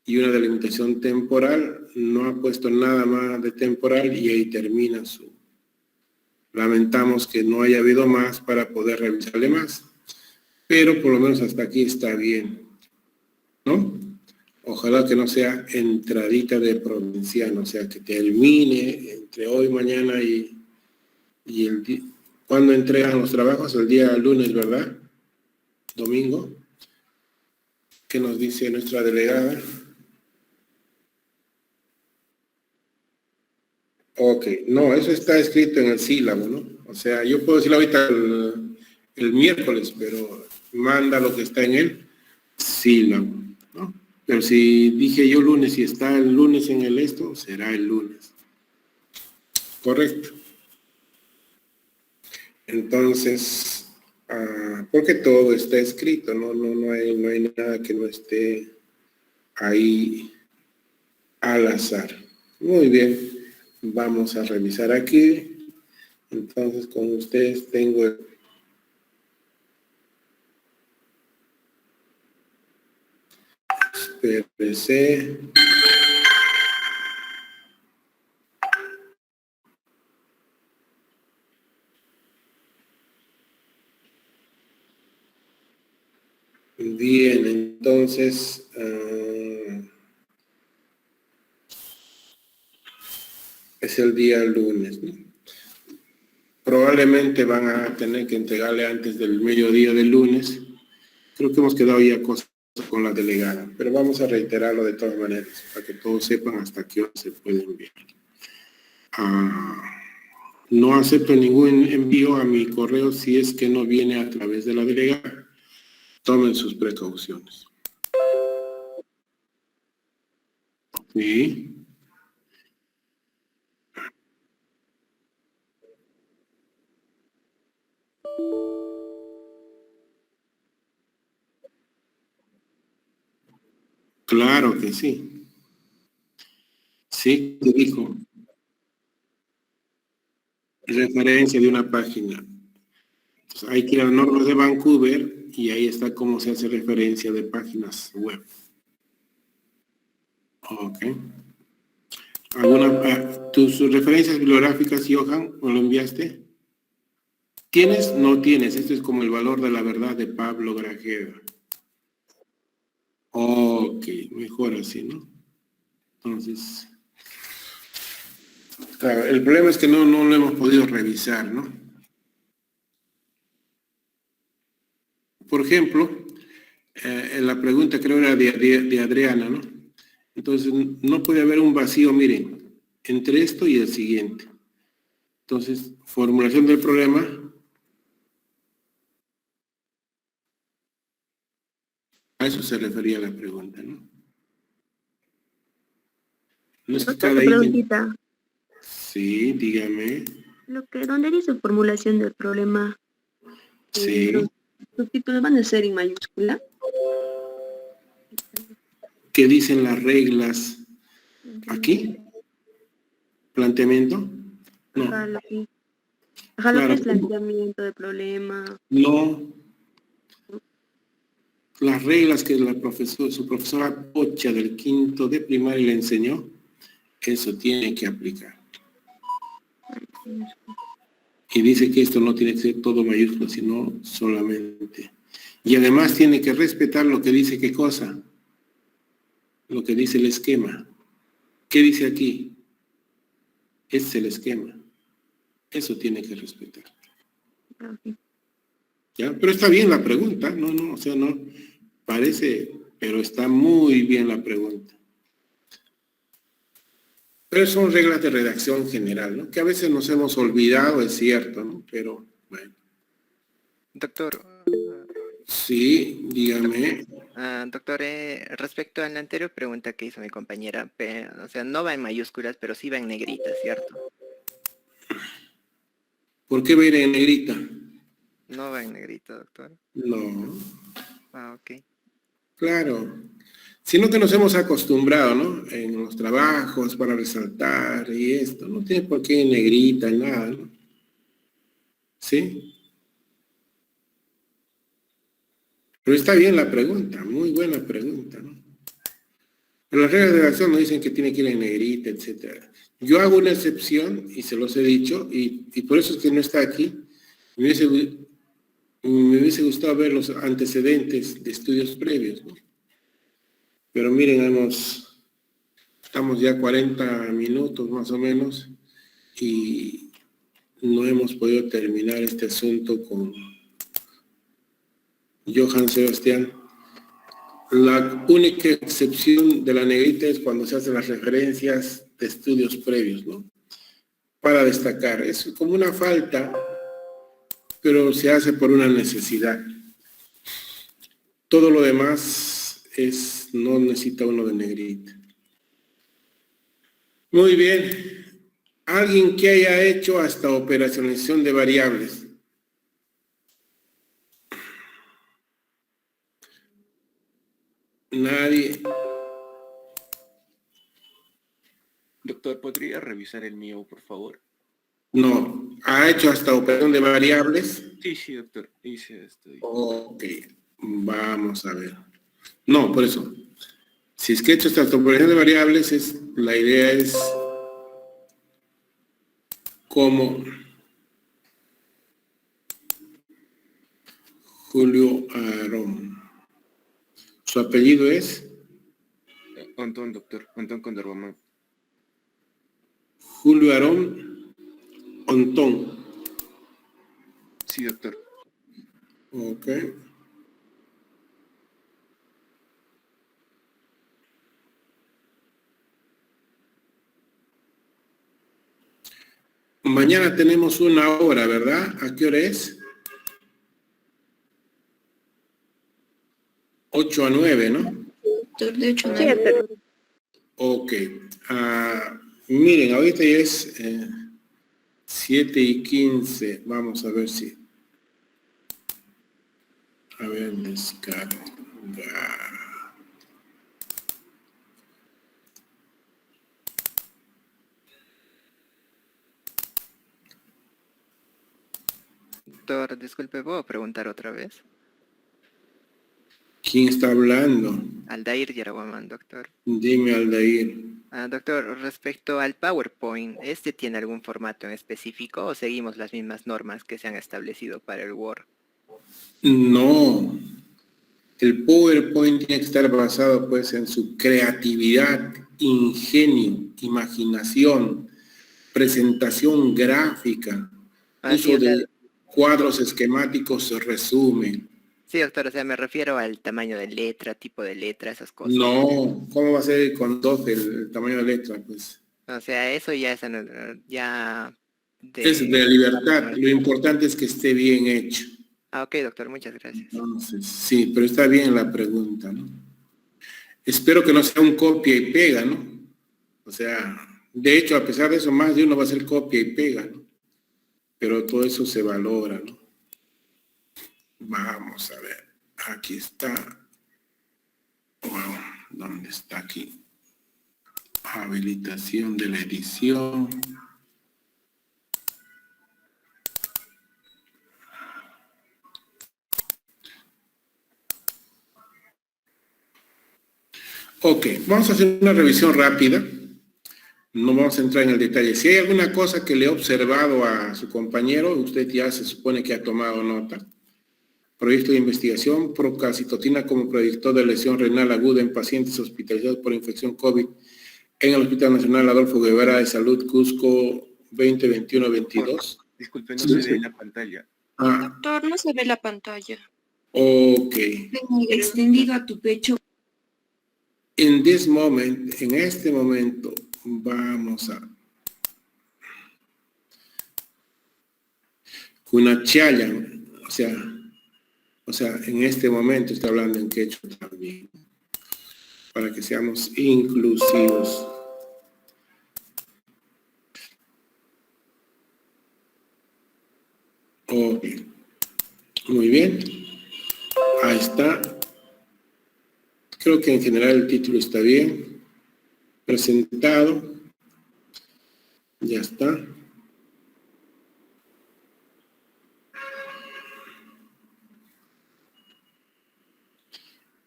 y una delimitación temporal. No ha puesto nada más de temporal y ahí termina su... Lamentamos que no haya habido más para poder revisarle más, pero por lo menos hasta aquí está bien. ¿no? Ojalá que no sea entradita de provinciano, o sea, que termine entre hoy, mañana y el día. ¿Cuándo entregan los trabajos? El día lunes, ¿verdad? Domingo. ¿Qué nos dice nuestra delegada? Ok, no, eso está escrito en el sílabo, ¿no? O sea, yo puedo decirlo ahorita el miércoles, pero manda lo que está en el sílabo, ¿no? Pero si dije yo lunes y está el lunes en el esto, será el lunes. Correcto. Entonces, porque todo está escrito, no hay nada que no esté ahí al azar. Muy bien, vamos a revisar aquí. Entonces, con ustedes tengo el PPC. Bien, entonces, es el día lunes, ¿no? Probablemente van a tener que entregarle antes del mediodía del lunes. Creo que hemos quedado ya cosas con la delegada, pero vamos a reiterarlo de todas maneras, para que todos sepan hasta qué hora se puede enviar. No acepto ningún envío a mi correo si es que no viene a través de la delegada. Tomen sus precauciones. Sí. Claro que sí. Sí, te dijo. Referencia de una página. Entonces, hay que ir a normas de Vancouver y ahí está cómo se hace referencia de páginas web. Ok. ¿Tus referencias bibliográficas, Johan, o lo enviaste? ¿Tienes? No tienes. Esto es como el valor de la verdad de Pablo Grajeda. Ok, mejor así, ¿no? Entonces, claro, el problema es que no lo hemos podido revisar, ¿no? Por ejemplo, la pregunta creo era de Adriana, ¿no? Entonces, no puede haber un vacío, miren, entre esto y el siguiente. Entonces, formulación del problema. A eso se refería la pregunta, ¿no? No es que cada preguntita. Sí, dígame. Donde dice formulación del problema, Sí. los subtítulos van a ser en mayúscula. ¿Qué dicen las reglas? ¿Aquí? ¿Planteamiento? No. Ajá, lo que es planteamiento del problema. No. Las reglas que su profesora Pocha del quinto de primaria le enseñó, eso tiene que aplicar. Y dice que esto no tiene que ser todo mayúsculo, sino solamente. Y además tiene que respetar lo que dice qué cosa. Lo que dice el esquema. ¿Qué dice aquí? Este es el esquema. Eso tiene que respetar. ¿Ya? Pero está bien la pregunta. No, o sea, no parece, pero está muy bien la pregunta. Pero son reglas de redacción general, ¿no? Que a veces nos hemos olvidado, es cierto, ¿no? Pero, bueno. Doctor. Sí, dígame. Doctor, respecto a la anterior pregunta que hizo mi compañera, o sea, no va en mayúsculas, pero sí va en negrita, ¿cierto? ¿Por qué va a ir en negrita? No va en negrita, doctor. No. Ok. Claro. Sino que nos hemos acostumbrado, ¿no? En los trabajos para resaltar y esto. No tiene por qué en negrita, nada, ¿no? ¿Sí? Pero está bien la pregunta, muy buena pregunta, ¿no? Pero las reglas de redacción nos dicen que tiene que ir en negrita, etcétera. Yo hago una excepción, y se los he dicho, y por eso es que no está aquí. Me hubiese gustado ver los antecedentes de estudios previos, ¿no? Pero miren, estamos ya 40 minutos más o menos y no hemos podido terminar este asunto con Johann Sebastián. La única excepción de la negrita es cuando se hacen las referencias de estudios previos, ¿no? Para destacar, es como una falta, pero se hace por una necesidad. Todo lo demás no necesita uno de negrita. Muy bien. Alguien que haya hecho hasta operacionalización de variables. Nadie. Doctor, ¿podría revisar el mío, por favor? No. ¿Ha hecho hasta operación de variables? Sí, doctor. Hice esto. Ok. Vamos a ver. No, por eso. Si es que he hecho hasta operación de variables, la idea es como Julio Aarón. ¿Su apellido es? Antón, doctor. Antón Condorguamán. Julio Aarón Ontón. Sí, doctor. Ok. Mañana tenemos 1 hora, ¿verdad? ¿A qué hora es? 8 a 9, ¿no? De 8 a 9. Ok. Miren, ahorita ya es 7 y 15. Vamos a ver si... A ver, descarga. Doctor, disculpe, ¿puedo preguntar otra vez? ¿Quién está hablando? Aldair Yaraguamán, doctor. Dime, Aldair. Doctor, respecto al PowerPoint, ¿este tiene algún formato en específico o seguimos las mismas normas que se han establecido para el Word? No. El PowerPoint tiene que estar basado pues en su creatividad, ingenio, imaginación, presentación gráfica, uso de cuadros esquemáticos, resumen. Sí, doctor, o sea, me refiero al tamaño de letra, tipo de letra, esas cosas. No, ¿cómo va a ser con 12 el tamaño de letra? Pues O sea, eso ya es es de libertad. Lo importante es que esté bien hecho. Ok, doctor, muchas gracias. Entonces, sí, pero está bien la pregunta, ¿no? Espero que no sea un copia y pega, ¿no? O sea, de hecho, a pesar de eso, más de uno va a ser copia y pega, ¿no? Pero todo eso se valora, ¿no? Vamos a ver. Aquí está. Wow, ¿dónde está aquí? Habilitación de la edición. Ok, vamos a hacer una revisión rápida. No vamos a entrar en el detalle. Si hay alguna cosa que le he observado a su compañero, usted ya se supone que ha tomado nota. Proyecto de investigación, procalcitotina como predictor de lesión renal aguda en pacientes hospitalizados por infección COVID en el Hospital Nacional Adolfo Guevara de Salud, Cusco, 2021-22. Disculpe, no se ve la pantalla. Doctor, no se ve la pantalla. Ok. Extendido a tu pecho. En este momento, vamos a... Kunachayan, o sea, en este momento está hablando en quechua también, para que seamos inclusivos. Ok, muy bien, ahí está. Creo que en general el título está bien, presentado, ya está.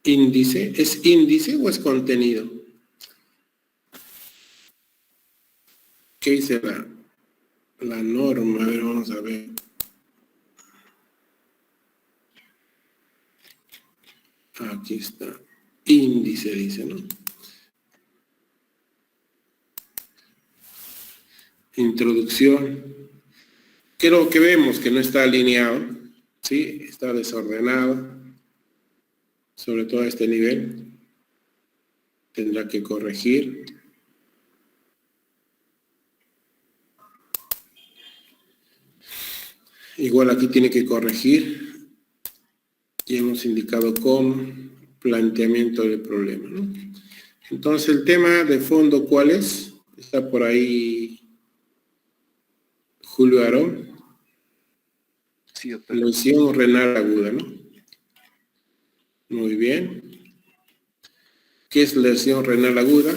Índice, ¿es índice o es contenido? ¿Qué dice la norma? A ver, vamos a ver. Aquí está. índice, dice, ¿no? Introducción. Creo que vemos que no está alineado, ¿sí? Está desordenado, sobre todo a este nivel. Tendrá que corregir. Igual aquí tiene que corregir. Y hemos indicado como planteamiento del problema, ¿no? Entonces, el tema de fondo, ¿cuál es? Está por ahí Julio Aarón. Sí, doctor. Lesión renal aguda, ¿no? Muy bien. ¿Qué es lesión renal aguda?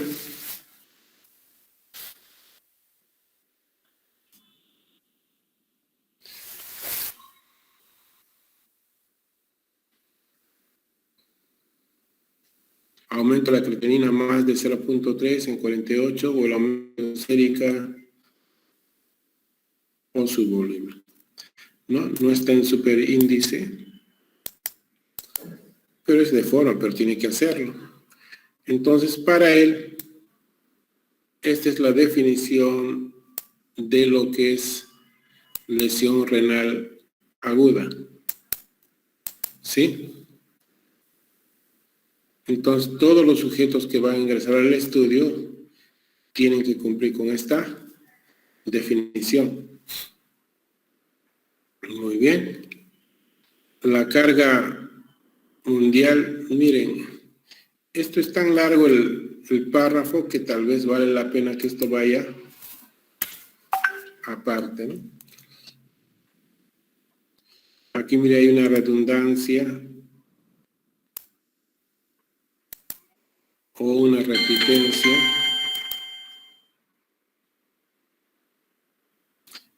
Aumento de la creatinina más de 0.3 en 48 o el aumento de sérica o su volumen. No está en superíndice, pero es de forma, pero tiene que hacerlo. Entonces, para él, esta es la definición de lo que es lesión renal aguda. ¿Sí? Entonces, todos los sujetos que van a ingresar al estudio tienen que cumplir con esta definición. Muy bien. La carga mundial, miren, esto es tan largo el párrafo que tal vez vale la pena que esto vaya aparte, ¿no? Aquí, mire, hay una redundancia o una repitencia.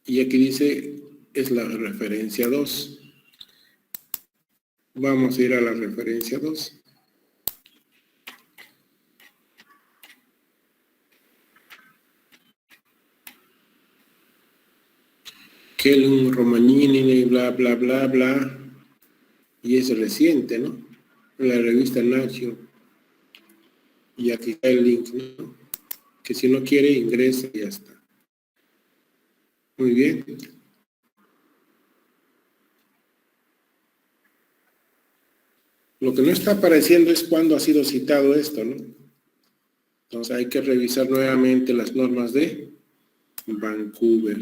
Y aquí dice, es la referencia 2. Vamos a ir a la referencia 2. Kelun Romagnini, bla, bla, bla, bla. Y es reciente, ¿no? En la revista Nacho. Y aquí está el link, ¿no? Que si no quiere, ingresa y ya está. Muy bien. Lo que no está apareciendo es cuándo ha sido citado esto, ¿no? Entonces hay que revisar nuevamente las normas de Vancouver.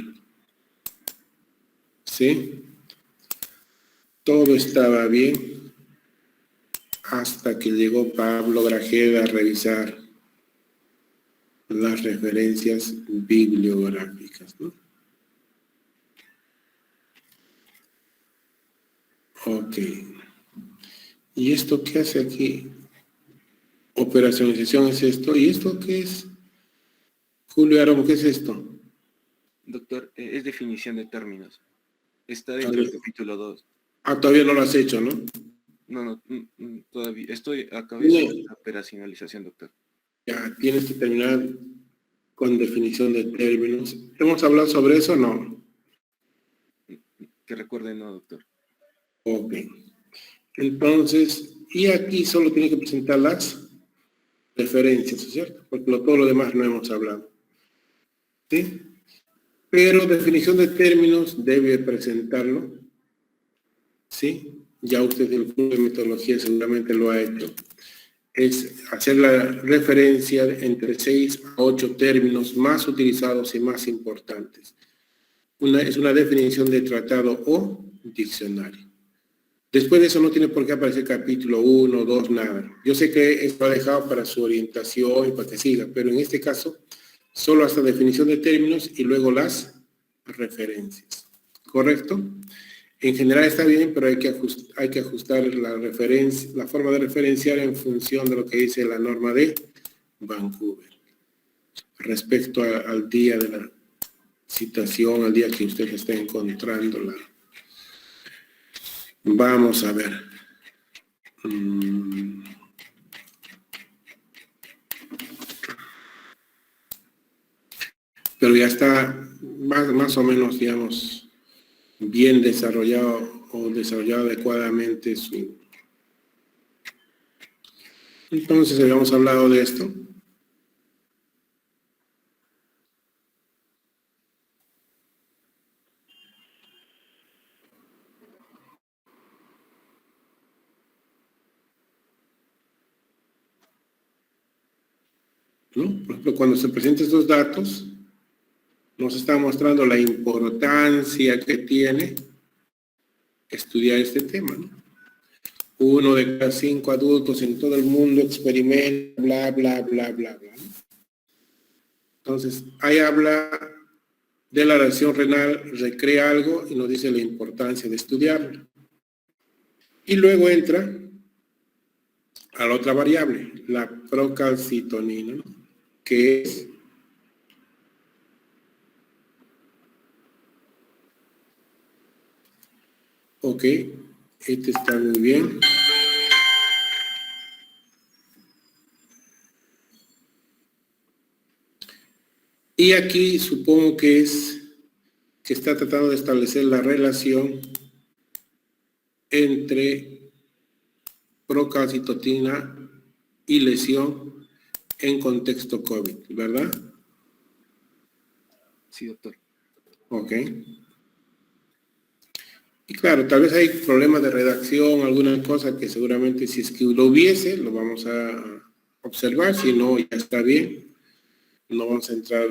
¿Sí? Todo estaba bien hasta que llegó Pablo Grajeda a revisar las referencias bibliográficas, ¿no? Ok. ¿Y esto qué hace aquí? Operacionalización es esto. ¿Y esto qué es? Julio Aromo, ¿qué es esto? Doctor, es definición de términos. Está dentro del capítulo 2. Ah, todavía no lo has hecho, ¿no? No, todavía. Acabé de la operacionalización, doctor. Ya, tienes que terminar con definición de términos. ¿Hemos hablado sobre eso o no? Que recuerde, no, doctor. Ok. Entonces, y aquí solo tiene que presentar las referencias, ¿cierto? Porque todo lo demás no hemos hablado. ¿Sí? Pero definición de términos debe presentarlo. ¿Sí? Ya usted del curso de metodología seguramente lo ha hecho. Es hacer la referencia entre 6 a 8 términos más utilizados y más importantes. Es una definición de tratado o diccionario. Después de eso no tiene por qué aparecer capítulo 1, 2, nada. Yo sé que esto ha dejado para su orientación y para que siga, pero en este caso, solo hasta definición de términos y luego las referencias. ¿Correcto? En general está bien, pero hay que ajustar la forma de referenciar en función de lo que dice la norma de Vancouver. Respecto al día de la citación, al día que usted esté encontrándola. Vamos a ver. Pero ya está más o menos, digamos, bien desarrollado o desarrollado adecuadamente Entonces habíamos hablado de esto. ¿No? Por ejemplo, cuando se presentan estos datos, nos está mostrando la importancia que tiene estudiar este tema, ¿no? 1 de cada 5 adultos en todo el mundo experimenta, bla, bla, bla, bla, bla, ¿no? Entonces, ahí habla de la reacción renal, recrea algo y nos dice la importancia de estudiarlo. Y luego entra a la otra variable, la procalcitonina, ¿no? Que es ok, este está muy bien. Y aquí supongo que está tratando de establecer la relación entre procalcitonina y lesión en contexto COVID, ¿verdad? Sí, doctor. Ok. Y claro, tal vez hay problemas de redacción, alguna cosa que seguramente si es que lo hubiese, lo vamos a observar, si no, ya está bien. No vamos a entrar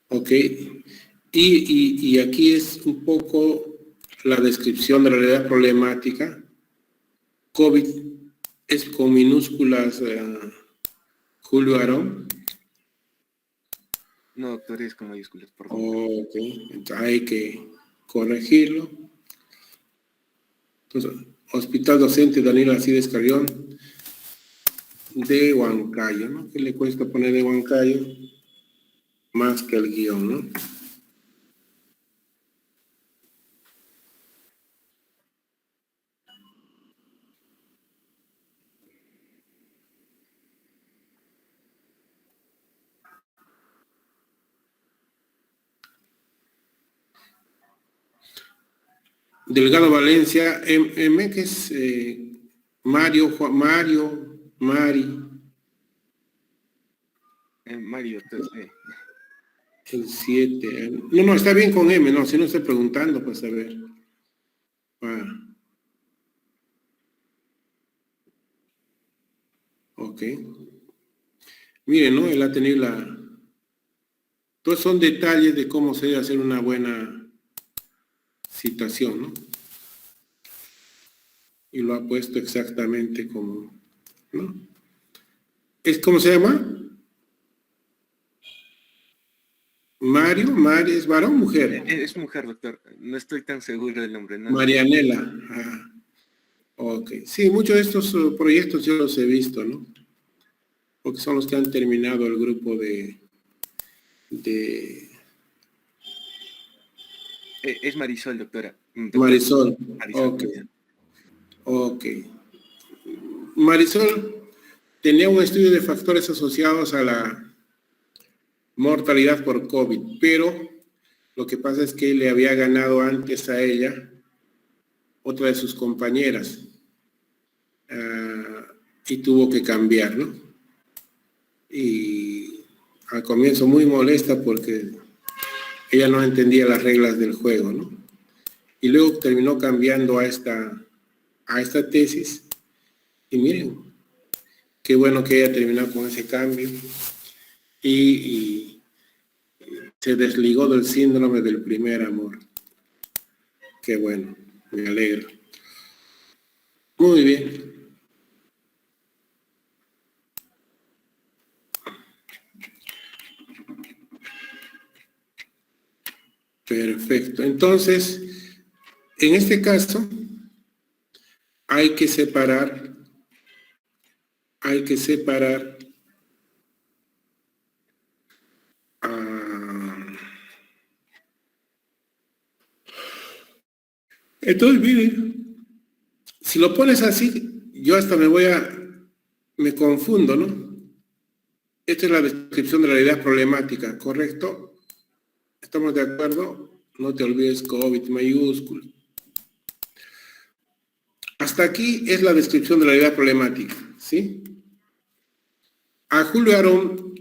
ok. Y aquí es un poco la descripción de la realidad problemática. COVID es con minúsculas, Julio Aarón. No, doctor, es con mayúsculas, por favor. Ok, entonces hay que corregirlo. Entonces, Hospital Docente Daniel Alcides Carrión de Huancayo, ¿no? ¿Qué le cuesta poner de Huancayo? Más que el guión, ¿no? Delgado Valencia, M, que es Mario, Mari. Mario, doctor. El 7. No, está bien con M, no, si no estoy preguntando, pues a ver. Ok. Miren, ¿no? Él ha tenido todos son detalles de cómo se debe hacer una buena citación, ¿no? Y lo ha puesto exactamente como, ¿no? ¿Cómo se llama? Mario, Mari, ¿es varón o mujer? Es mujer, doctor. No estoy tan seguro del nombre. No. Marianela. Ah, ok. Sí, muchos de estos proyectos yo los he visto, ¿no? Porque son los que han terminado el grupo de Es Marisol, doctora. Marisol. Ok. Ok. Marisol tenía un estudio de factores asociados a la mortalidad por COVID, pero lo que pasa es que le había ganado antes a ella otra de sus compañeras y tuvo que cambiar, ¿no? Y al comienzo muy molesta porque ella no entendía las reglas del juego, ¿no? Y luego terminó cambiando a esta tesis y miren, qué bueno que ella terminó con ese cambio y se desligó del síndrome del primer amor. Qué bueno, me alegro. Muy bien. Perfecto. Entonces, en este caso, hay que separar entonces, miren, si lo pones así, yo hasta me confundo, ¿no? Esta es la descripción de la realidad problemática, ¿correcto? ¿Estamos de acuerdo? No te olvides COVID mayúsculo. Hasta aquí es la descripción de la realidad problemática, ¿sí? A Julio Aarón,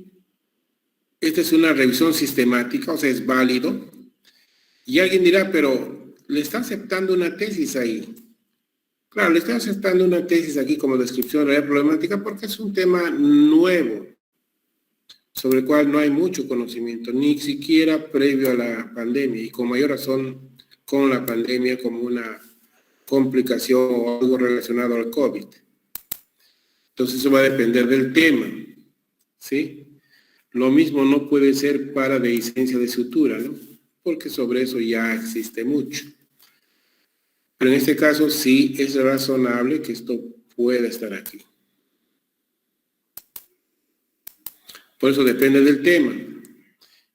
esta es una revisión sistemática, o sea, es válido. Y alguien dirá, pero le está aceptando una tesis ahí. Claro, le está aceptando una tesis aquí como descripción de la realidad problemática porque es un tema nuevo, sobre el cual no hay mucho conocimiento, ni siquiera previo a la pandemia, y con mayor razón con la pandemia como una complicación o algo relacionado al COVID. Entonces eso va a depender del tema, ¿sí? Lo mismo no puede ser para dehiscencia de sutura, ¿no? Porque sobre eso ya existe mucho. Pero en este caso sí es razonable que esto pueda estar aquí. Por eso depende del tema.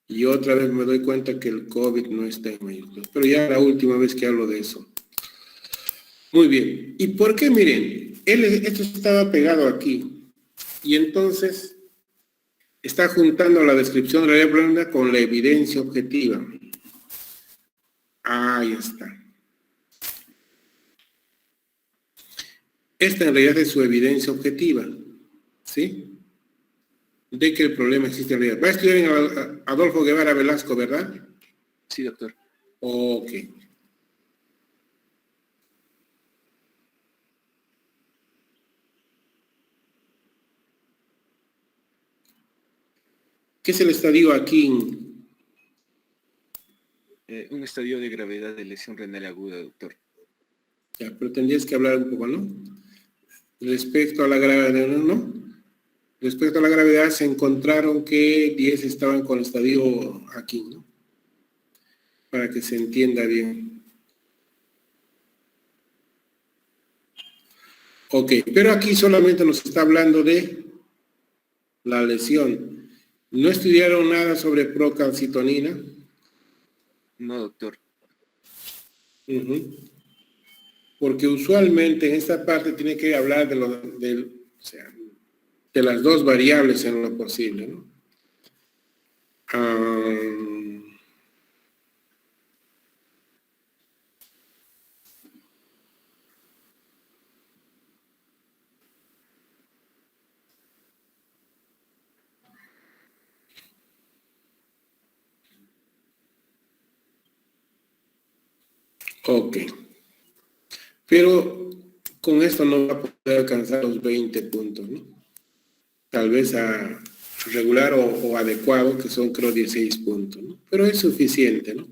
Y otra vez me doy cuenta que el COVID no está en mayúsculas. Pero ya la última vez que hablo de eso. Muy bien. ¿Y por qué? Miren, esto estaba pegado aquí. Y entonces está juntando la descripción de la realidad problemática con la evidencia objetiva. Ahí está. Esta en realidad es su evidencia objetiva. ¿Sí? De que el problema existe en realidad. Va a estudiar en Adolfo Guevara Velasco, ¿verdad? Sí, doctor. Ok. ¿Qué es el estadio aquí? Un estadio de gravedad de lesión renal aguda, doctor. Ya, pero tendrías que hablar un poco, ¿no? Respecto a la gravedad, ¿no? Respecto a la gravedad, se encontraron que 10 estaban con estadio aquí, ¿no? Para que se entienda bien. Ok, pero aquí solamente nos está hablando de la lesión. ¿No estudiaron nada sobre procalcitonina? No, doctor. Porque usualmente en esta parte tiene que hablar de las dos variables en lo posible, ¿no? Ok. Pero con esto no va a poder alcanzar los 20 puntos, ¿no? Tal vez a regular o adecuado, que son creo 16 puntos, ¿no? Pero es suficiente, ¿no?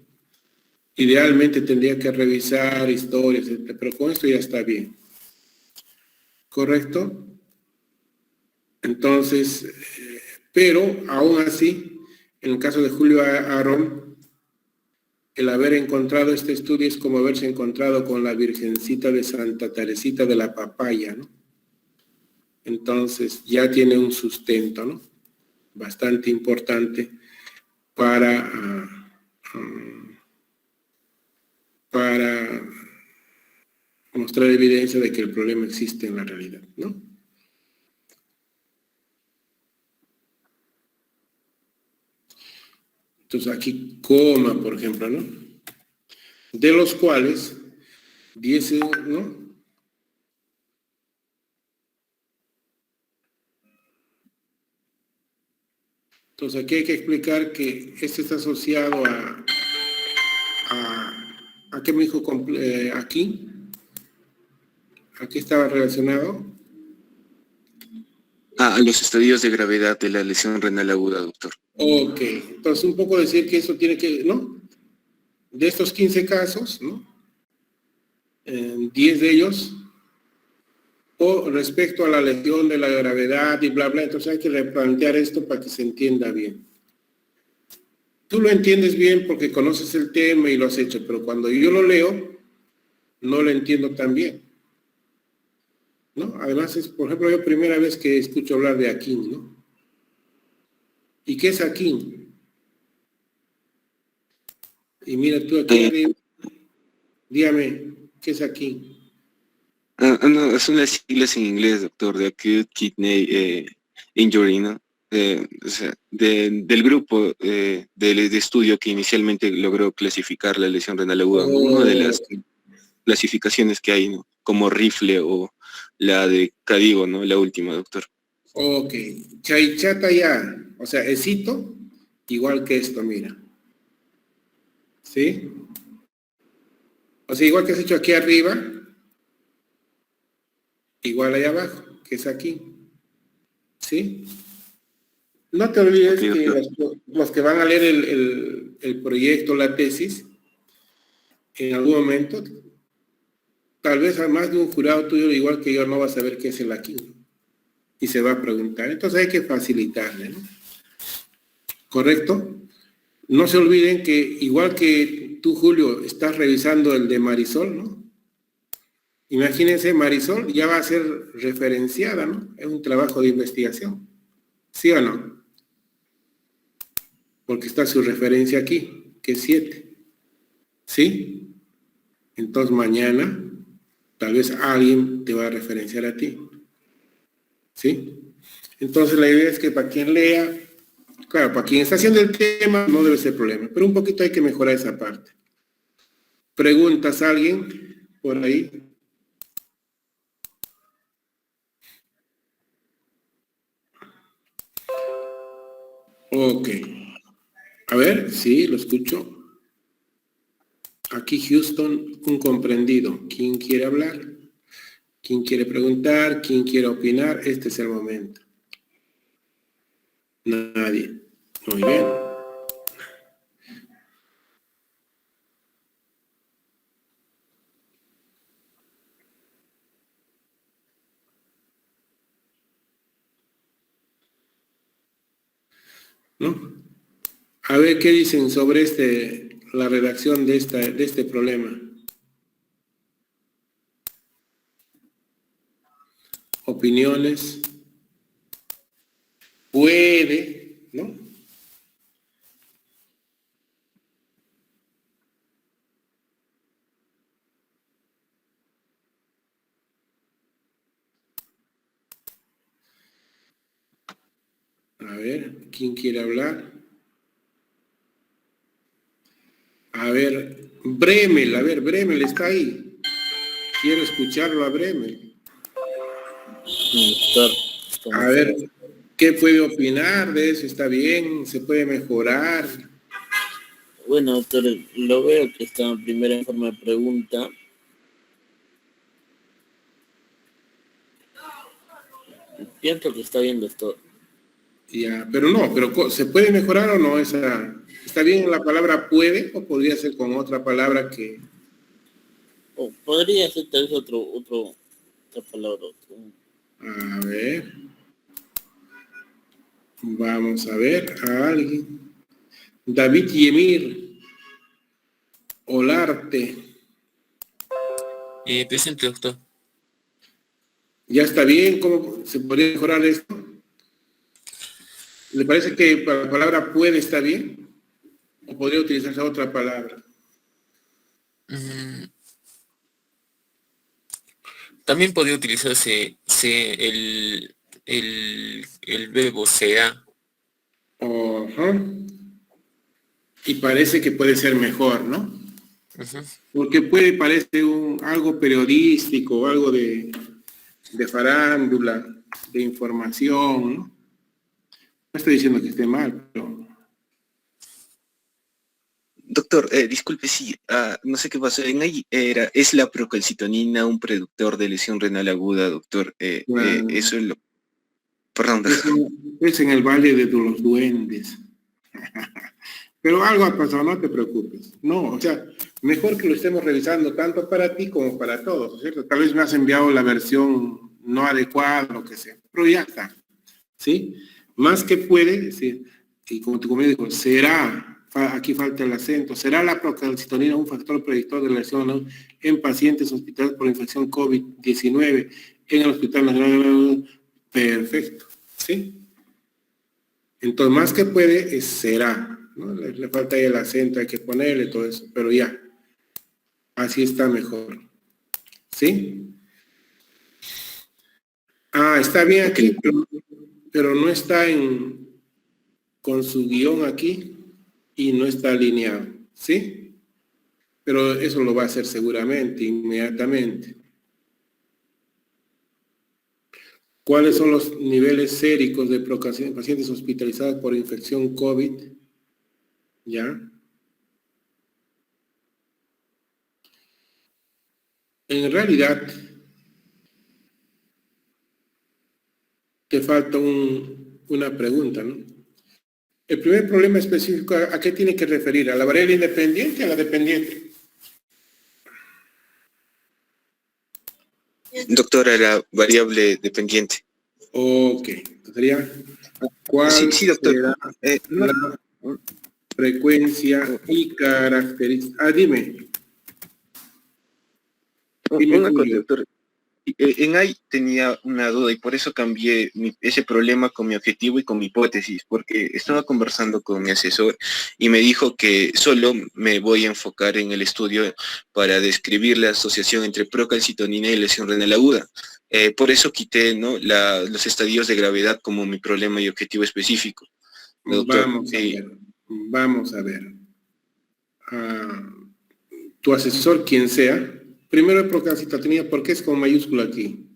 Idealmente tendría que revisar historias, etc., pero con esto ya está bien. ¿Correcto? Entonces, pero aún así, en el caso de Julio Aarón, el haber encontrado este estudio es como haberse encontrado con la Virgencita de Santa Teresita de la Papaya, ¿no? Entonces ya tiene un sustento, ¿no? Bastante importante para mostrar evidencia de que el problema existe en la realidad, ¿no? Entonces aquí coma, por ejemplo, ¿no? De los cuales 10, ¿no? Entonces aquí hay que explicar que este está asociado a ¿qué me dijo aquí? ¿A qué estaba relacionado? A los estadios de gravedad de la lesión renal aguda, doctor. Ok, entonces un poco decir que eso tiene que, ¿no? De estos 15 casos, ¿no? 10 de ellos, o respecto a la lesión de la gravedad y bla, bla, entonces hay que replantear esto para que se entienda bien. Tú lo entiendes bien porque conoces el tema y lo has hecho, pero cuando yo lo leo, no lo entiendo tan bien, ¿no? Además, es, por ejemplo, yo primera vez que escucho hablar de Aquín, ¿no? ¿Y qué es Aquín? Y mira tú aquí, dígame, ¿qué es Aquín? No, son las siglas en inglés, doctor, de Acute Kidney Injury, ¿no? O sea, del grupo de estudio que inicialmente logró clasificar la lesión renal aguda, una de las... clasificaciones que hay, ¿no? Como rifle o la de Cadigo, ¿no? La última, doctor. Ok, chaichata ya, o sea, esito, igual que esto, mira. ¿Sí? O sea, igual que has hecho aquí arriba, igual allá abajo, que es aquí. ¿Sí? No te olvides que los que van a leer el proyecto, la tesis, en algún momento, tal vez además de un jurado tuyo, igual que yo, no va a saber qué es el aquí. Y se va a preguntar. Entonces hay que facilitarle, ¿no? ¿Correcto? No se olviden que, igual que tú, Julio, estás revisando el de Marisol, ¿no? Imagínense, Marisol ya va a ser referenciada, ¿no? Es un trabajo de investigación. ¿Sí o no? Porque está su referencia aquí, que es 7. ¿Sí? Entonces mañana, tal vez alguien te va a referenciar a ti. ¿Sí? Entonces la idea es que para quien lea, claro, para quien está haciendo el tema no debe ser problema, pero un poquito hay que mejorar esa parte. ¿Preguntas a alguien por ahí? Ok. A ver, sí, lo escucho. Aquí Houston, un comprendido. ¿Quién quiere hablar? ¿Quién quiere preguntar? ¿Quién quiere opinar? Este es el momento. Nadie. Muy bien. ¿No? A ver qué dicen sobre la redacción de este problema. Opiniones. Puede, ¿no? A ver, ¿quién quiere hablar? A ver, Bremel está ahí. Quiero escucharlo a Bremel. A ver, ¿qué puede opinar de eso? ¿Está bien? ¿Se puede mejorar? Bueno, doctor, lo veo que está primero en forma de pregunta. Pienso que está bien, doctor. Ya, pero no, ¿se puede mejorar o no esa? ¿Está bien la palabra puede o podría ser con otra palabra que? O podría ser tal vez otra palabra. A ver. Vamos a ver a alguien. David Yemir. Olarte. Presente, doctor. ¿Ya está bien? ¿Cómo se podría mejorar esto? ¿Le parece que la palabra puede está bien? ¿O podría utilizarse otra palabra? También podría utilizarse el verbo será. Ajá. Y parece que puede ser mejor, ¿no? Porque parece algo periodístico, algo de farándula, de información, ¿no? No estoy diciendo que esté mal, pero... Doctor, disculpe, sí, no sé qué pasó en ahí. ¿Es la procalcitonina un predictor de lesión renal aguda, doctor? Eso es lo... Perdón, doctor. Es en el Valle de los Duendes. Pero algo ha pasado, no te preocupes. No, o sea, mejor que lo estemos revisando tanto para ti como para todos, ¿cierto? Tal vez me has enviado la versión no adecuada, lo que sea, pero ya está, ¿sí? Más que puede, ¿sí? Y como tu colega dijo, será, aquí falta el acento, será la procalcitonina un factor predictor de la lesión, ¿no?, en pacientes hospitalizados por infección COVID-19 en el Hospital Nacional. Perfecto, ¿sí? Entonces, más que puede, es será, ¿no? Le falta ahí el acento, hay que ponerle todo eso, pero ya, así está mejor, ¿sí? Está bien aquí, pero no está con su guión aquí y no está alineado, ¿sí? pero eso lo va a hacer seguramente, inmediatamente. ¿Cuáles son los niveles séricos de pacientes hospitalizados por infección COVID? ¿Ya? En realidad, te falta una pregunta, ¿no? El primer problema específico, ¿a qué tiene que referir? ¿A la variable independiente o a la dependiente? Doctor, a la variable dependiente. Ok, sería, ¿cuál sí, doctor. será la frecuencia y característica? Dime. Una cosa, doctor. En ahí tenía una duda y por eso cambié ese problema con mi objetivo y con mi hipótesis, porque estaba conversando con mi asesor y me dijo que solo me voy a enfocar en el estudio para describir la asociación entre procalcitonina y lesión renal aguda. Por eso quité, ¿no?, los estadios de gravedad como mi problema y objetivo específico. Doctor, Vamos a ver. Tu asesor, quien sea, primero procalcitonina, ¿por qué es con mayúscula aquí?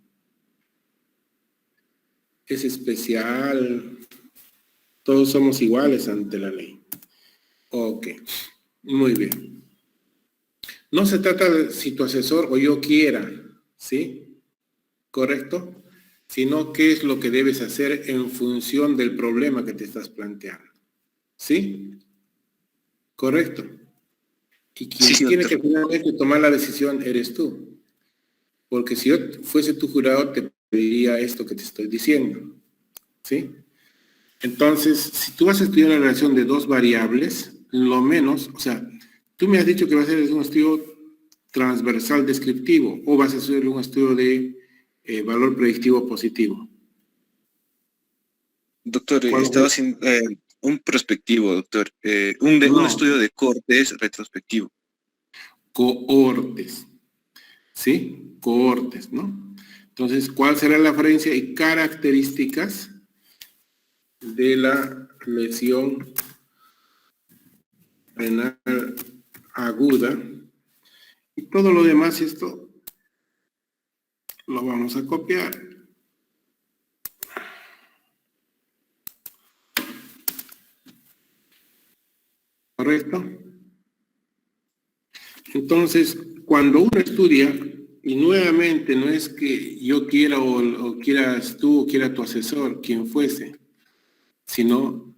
Es especial. Todos somos iguales ante la ley. Ok, muy bien. No se trata de si tu asesor o yo quiera, ¿sí? ¿Correcto? Sino qué es lo que debes hacer en función del problema que te estás planteando. ¿Sí? ¿Correcto? Y quien tiene que finalmente tomar la decisión eres tú. Porque si yo fuese tu jurado, te pediría esto que te estoy diciendo. ¿Sí? Entonces, si tú vas a estudiar la relación de dos variables, lo menos, o sea, tú me has dicho que vas a hacer un estudio transversal descriptivo o vas a hacer un estudio de valor predictivo positivo. Doctor, estaba haciendo un prospectivo, doctor. Un estudio de cohortes retrospectivo. Cohortes. ¿Sí? Cohortes, ¿no? Entonces, ¿cuál será la referencia y características de la lesión renal aguda? Y todo lo demás, esto lo vamos a copiar. ¿Correcto? Entonces, cuando uno estudia, y nuevamente no es que yo quiera o quieras tú o quiera tu asesor, quien fuese, sino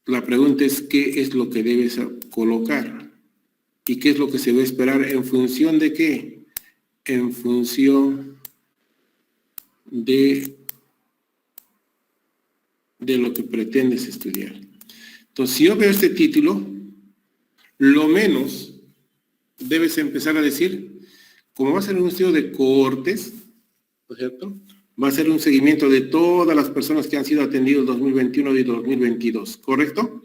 la pregunta es qué es lo que debes colocar y qué es lo que se va a esperar en función de qué, en función de lo que pretendes estudiar. Entonces, si yo veo este título, lo menos debes empezar a decir, como va a ser un estudio de cohortes, ¿no es cierto? Va a ser un seguimiento de todas las personas que han sido atendidas en 2021 y 2022, ¿correcto?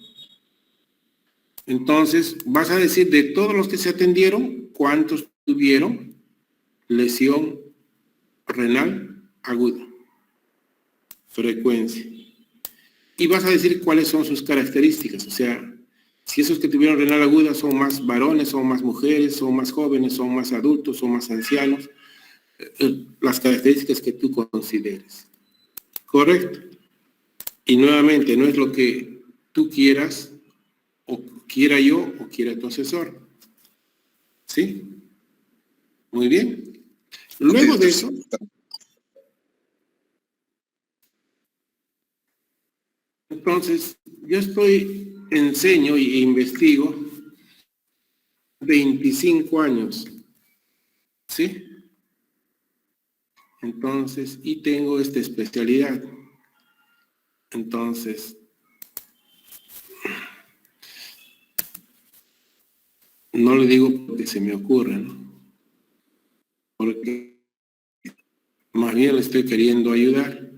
Entonces, vas a decir de todos los que se atendieron, ¿cuántos tuvieron lesión renal aguda? Frecuencia. Y vas a decir cuáles son sus características, o sea, si esos que tuvieron renal aguda son más varones, son más mujeres, son más jóvenes, son más adultos, son más ancianos, las características que tú consideres. ¿Correcto? Y nuevamente, no es lo que tú quieras, o quiera yo, o quiera tu asesor. ¿Sí? Muy bien. Luego de eso, entonces, yo enseño e investigo 25 años, ¿sí? Entonces, y tengo esta especialidad. Entonces, no le digo porque se me ocurre, ¿no? Porque más bien le estoy queriendo ayudar.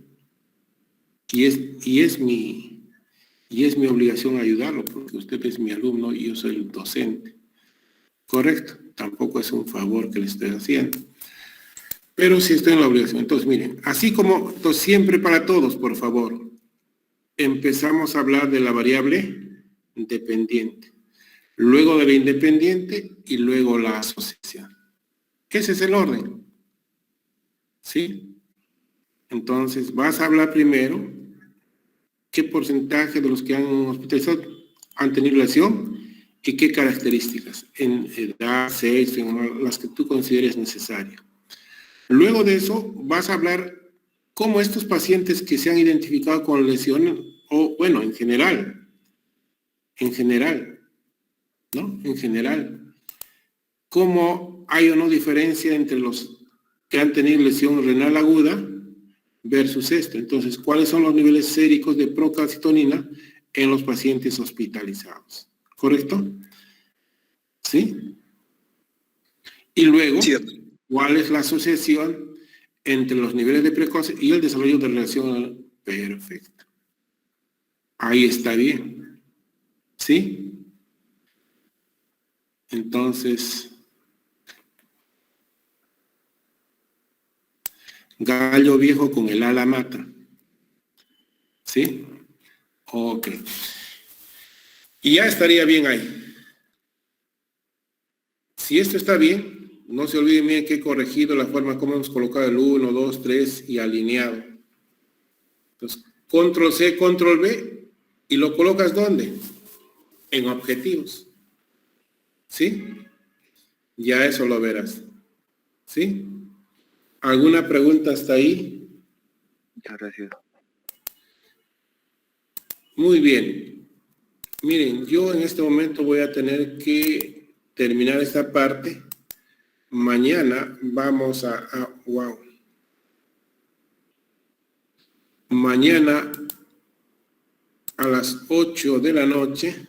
Y es mi obligación ayudarlo, porque usted es mi alumno y yo soy el docente. Correcto, tampoco es un favor que le estoy haciendo. Pero sí estoy en la obligación. Entonces, miren, así como siempre para todos, por favor, empezamos a hablar de la variable dependiente. luego de la independiente y luego la asociación. Ese es el orden. ¿Sí? Entonces, vas a hablar primero qué porcentaje de los que han hospitalizado han tenido lesión y qué características en edad, sexo, en las que tú consideres necesarias. Luego de eso, vas a hablar cómo estos pacientes que se han identificado con lesiones, o bueno, en general, ¿no? En general, cómo hay o no diferencia entre los que han tenido lesión renal aguda versus esto. Entonces, ¿cuáles son los niveles séricos de procalcitonina en los pacientes hospitalizados? ¿Correcto? ¿Sí? Y luego, sí, ¿cuál es la asociación entre los niveles de precoz y el desarrollo de relación perfecta? Ahí está bien. ¿Sí? Entonces, gallo viejo con el ala mata. ¿Sí? Ok. Y ya estaría bien ahí. Si esto está bien, no se olviden bien que he corregido la forma como hemos colocado el 1, 2, 3 y alineado. Entonces, control C, control V, y lo colocas ¿dónde? En objetivos. ¿Sí? Ya eso lo verás. ¿Sí? ¿Alguna pregunta hasta ahí? Muchas gracias. Muy bien. Miren, yo en este momento voy a tener que terminar esta parte. Mañana vamos wow. Mañana a las 8 de la noche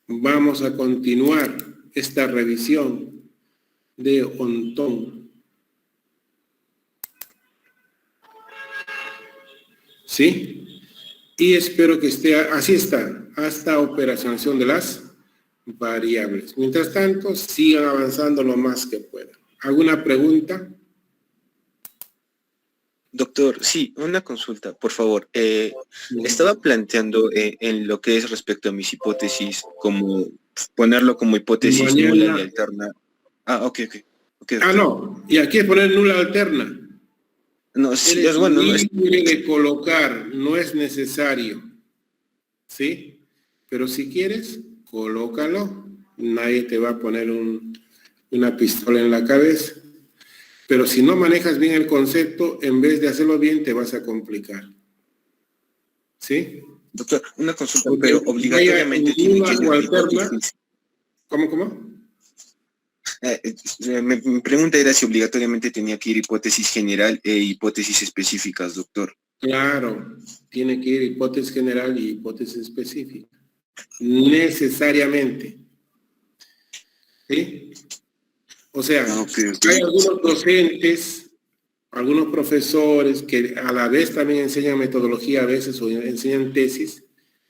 vamos a continuar esta revisión de Ontón. ¿Sí? Y espero que esté, así está, hasta operacionalización de las variables. Mientras tanto, sigan avanzando lo más que puedan. ¿Alguna pregunta? Doctor, sí, una consulta, por favor. Estaba planteando en lo que es respecto a mis hipótesis, como ponerlo como hipótesis nula y alterna. Ah, ok. Ah, no, y aquí es poner nula alterna. No, sí, es bueno. No es de colocar, no es necesario. ¿Sí? Pero si quieres, colócalo. Nadie te va a poner una pistola en la cabeza. Pero si no manejas bien el concepto, en vez de hacerlo bien, te vas a complicar. ¿Sí? Doctor, una consulta, pero obligatoriamente tiene que ser hipótesis. ¿Cómo? Mi pregunta era si obligatoriamente tenía que ir hipótesis general e hipótesis específicas, doctor. Claro, tiene que ir hipótesis general y hipótesis específica. Necesariamente. ¿Sí? O sea, hay algunos docentes, algunos profesores que a la vez también enseñan metodología a veces o enseñan tesis,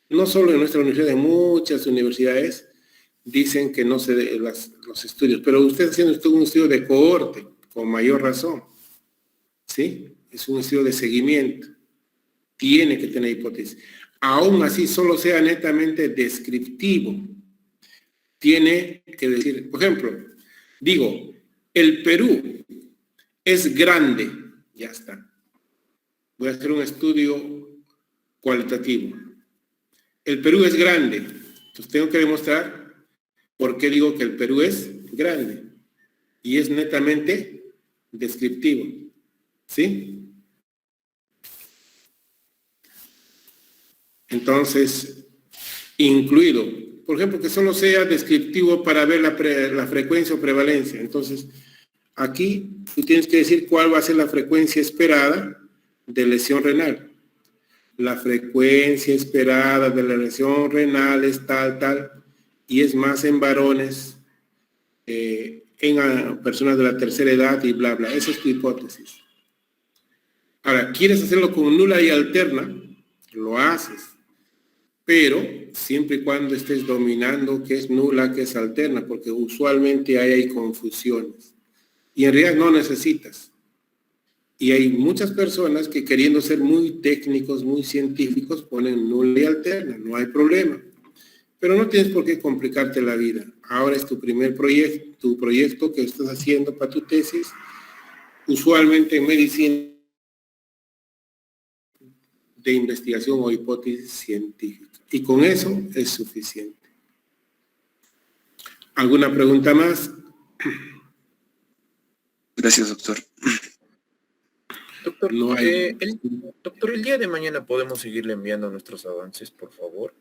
no solo en nuestra universidad, en muchas universidades, dicen que no se den los estudios, pero usted haciendo un estudio de cohorte, con mayor razón, ¿sí? Es un estudio de seguimiento, tiene que tener hipótesis. Aún así, solo sea netamente descriptivo, tiene que decir, por ejemplo, digo, el Perú es grande, ya está. Voy a hacer un estudio cualitativo. El Perú es grande, entonces tengo que demostrar por qué digo que el Perú es grande. Y es netamente descriptivo. ¿Sí? Entonces, incluido, por ejemplo, que solo sea descriptivo para ver la frecuencia o prevalencia. Entonces, aquí tú tienes que decir cuál va a ser la frecuencia esperada de lesión renal. La frecuencia esperada de la lesión renal es tal, y es más en varones, en personas de la tercera edad y bla, bla. Esa es tu hipótesis. Ahora, ¿quieres hacerlo con nula y alterna? Lo haces. Pero siempre y cuando estés dominando qué es nula, qué es alterna, porque usualmente hay confusiones. Y en realidad no necesitas. Y hay muchas personas que queriendo ser muy técnicos, muy científicos, ponen nula y alterna, no hay problema. Pero no tienes por qué complicarte la vida. Ahora es tu primer proyecto, tu proyecto que estás haciendo para tu tesis. Usualmente en medicina de investigación o hipótesis científica. Y con eso es suficiente. ¿Alguna pregunta más? Gracias, doctor. Doctor, No hay. Doctor, el día de mañana podemos seguirle enviando nuestros avances, por favor.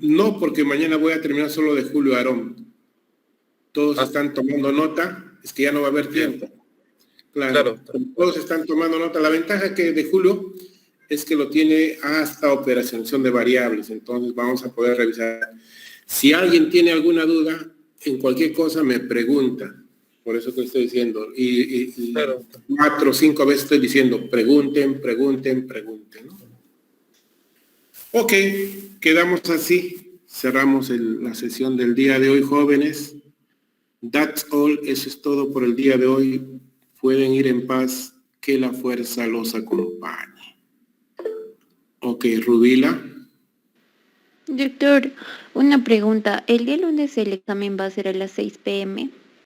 No, porque mañana voy a terminar solo de Julio Aarón. Todos están tomando nota, es que ya no va a haber tiempo. Claro. Todos están tomando nota. La ventaja que de Julio es que lo tiene hasta operación de variables, entonces vamos a poder revisar. Si alguien tiene alguna duda, en cualquier cosa me pregunta. Por eso que estoy diciendo, y 4 o 5 veces estoy diciendo, pregunten, ¿no? Ok, quedamos así, cerramos la sesión del día de hoy, jóvenes. That's all, eso es todo por el día de hoy. Pueden ir en paz, que la fuerza los acompañe. Ok, Rubila. Doctor, una pregunta. ¿El día lunes el examen va a ser a las 6 p.m.?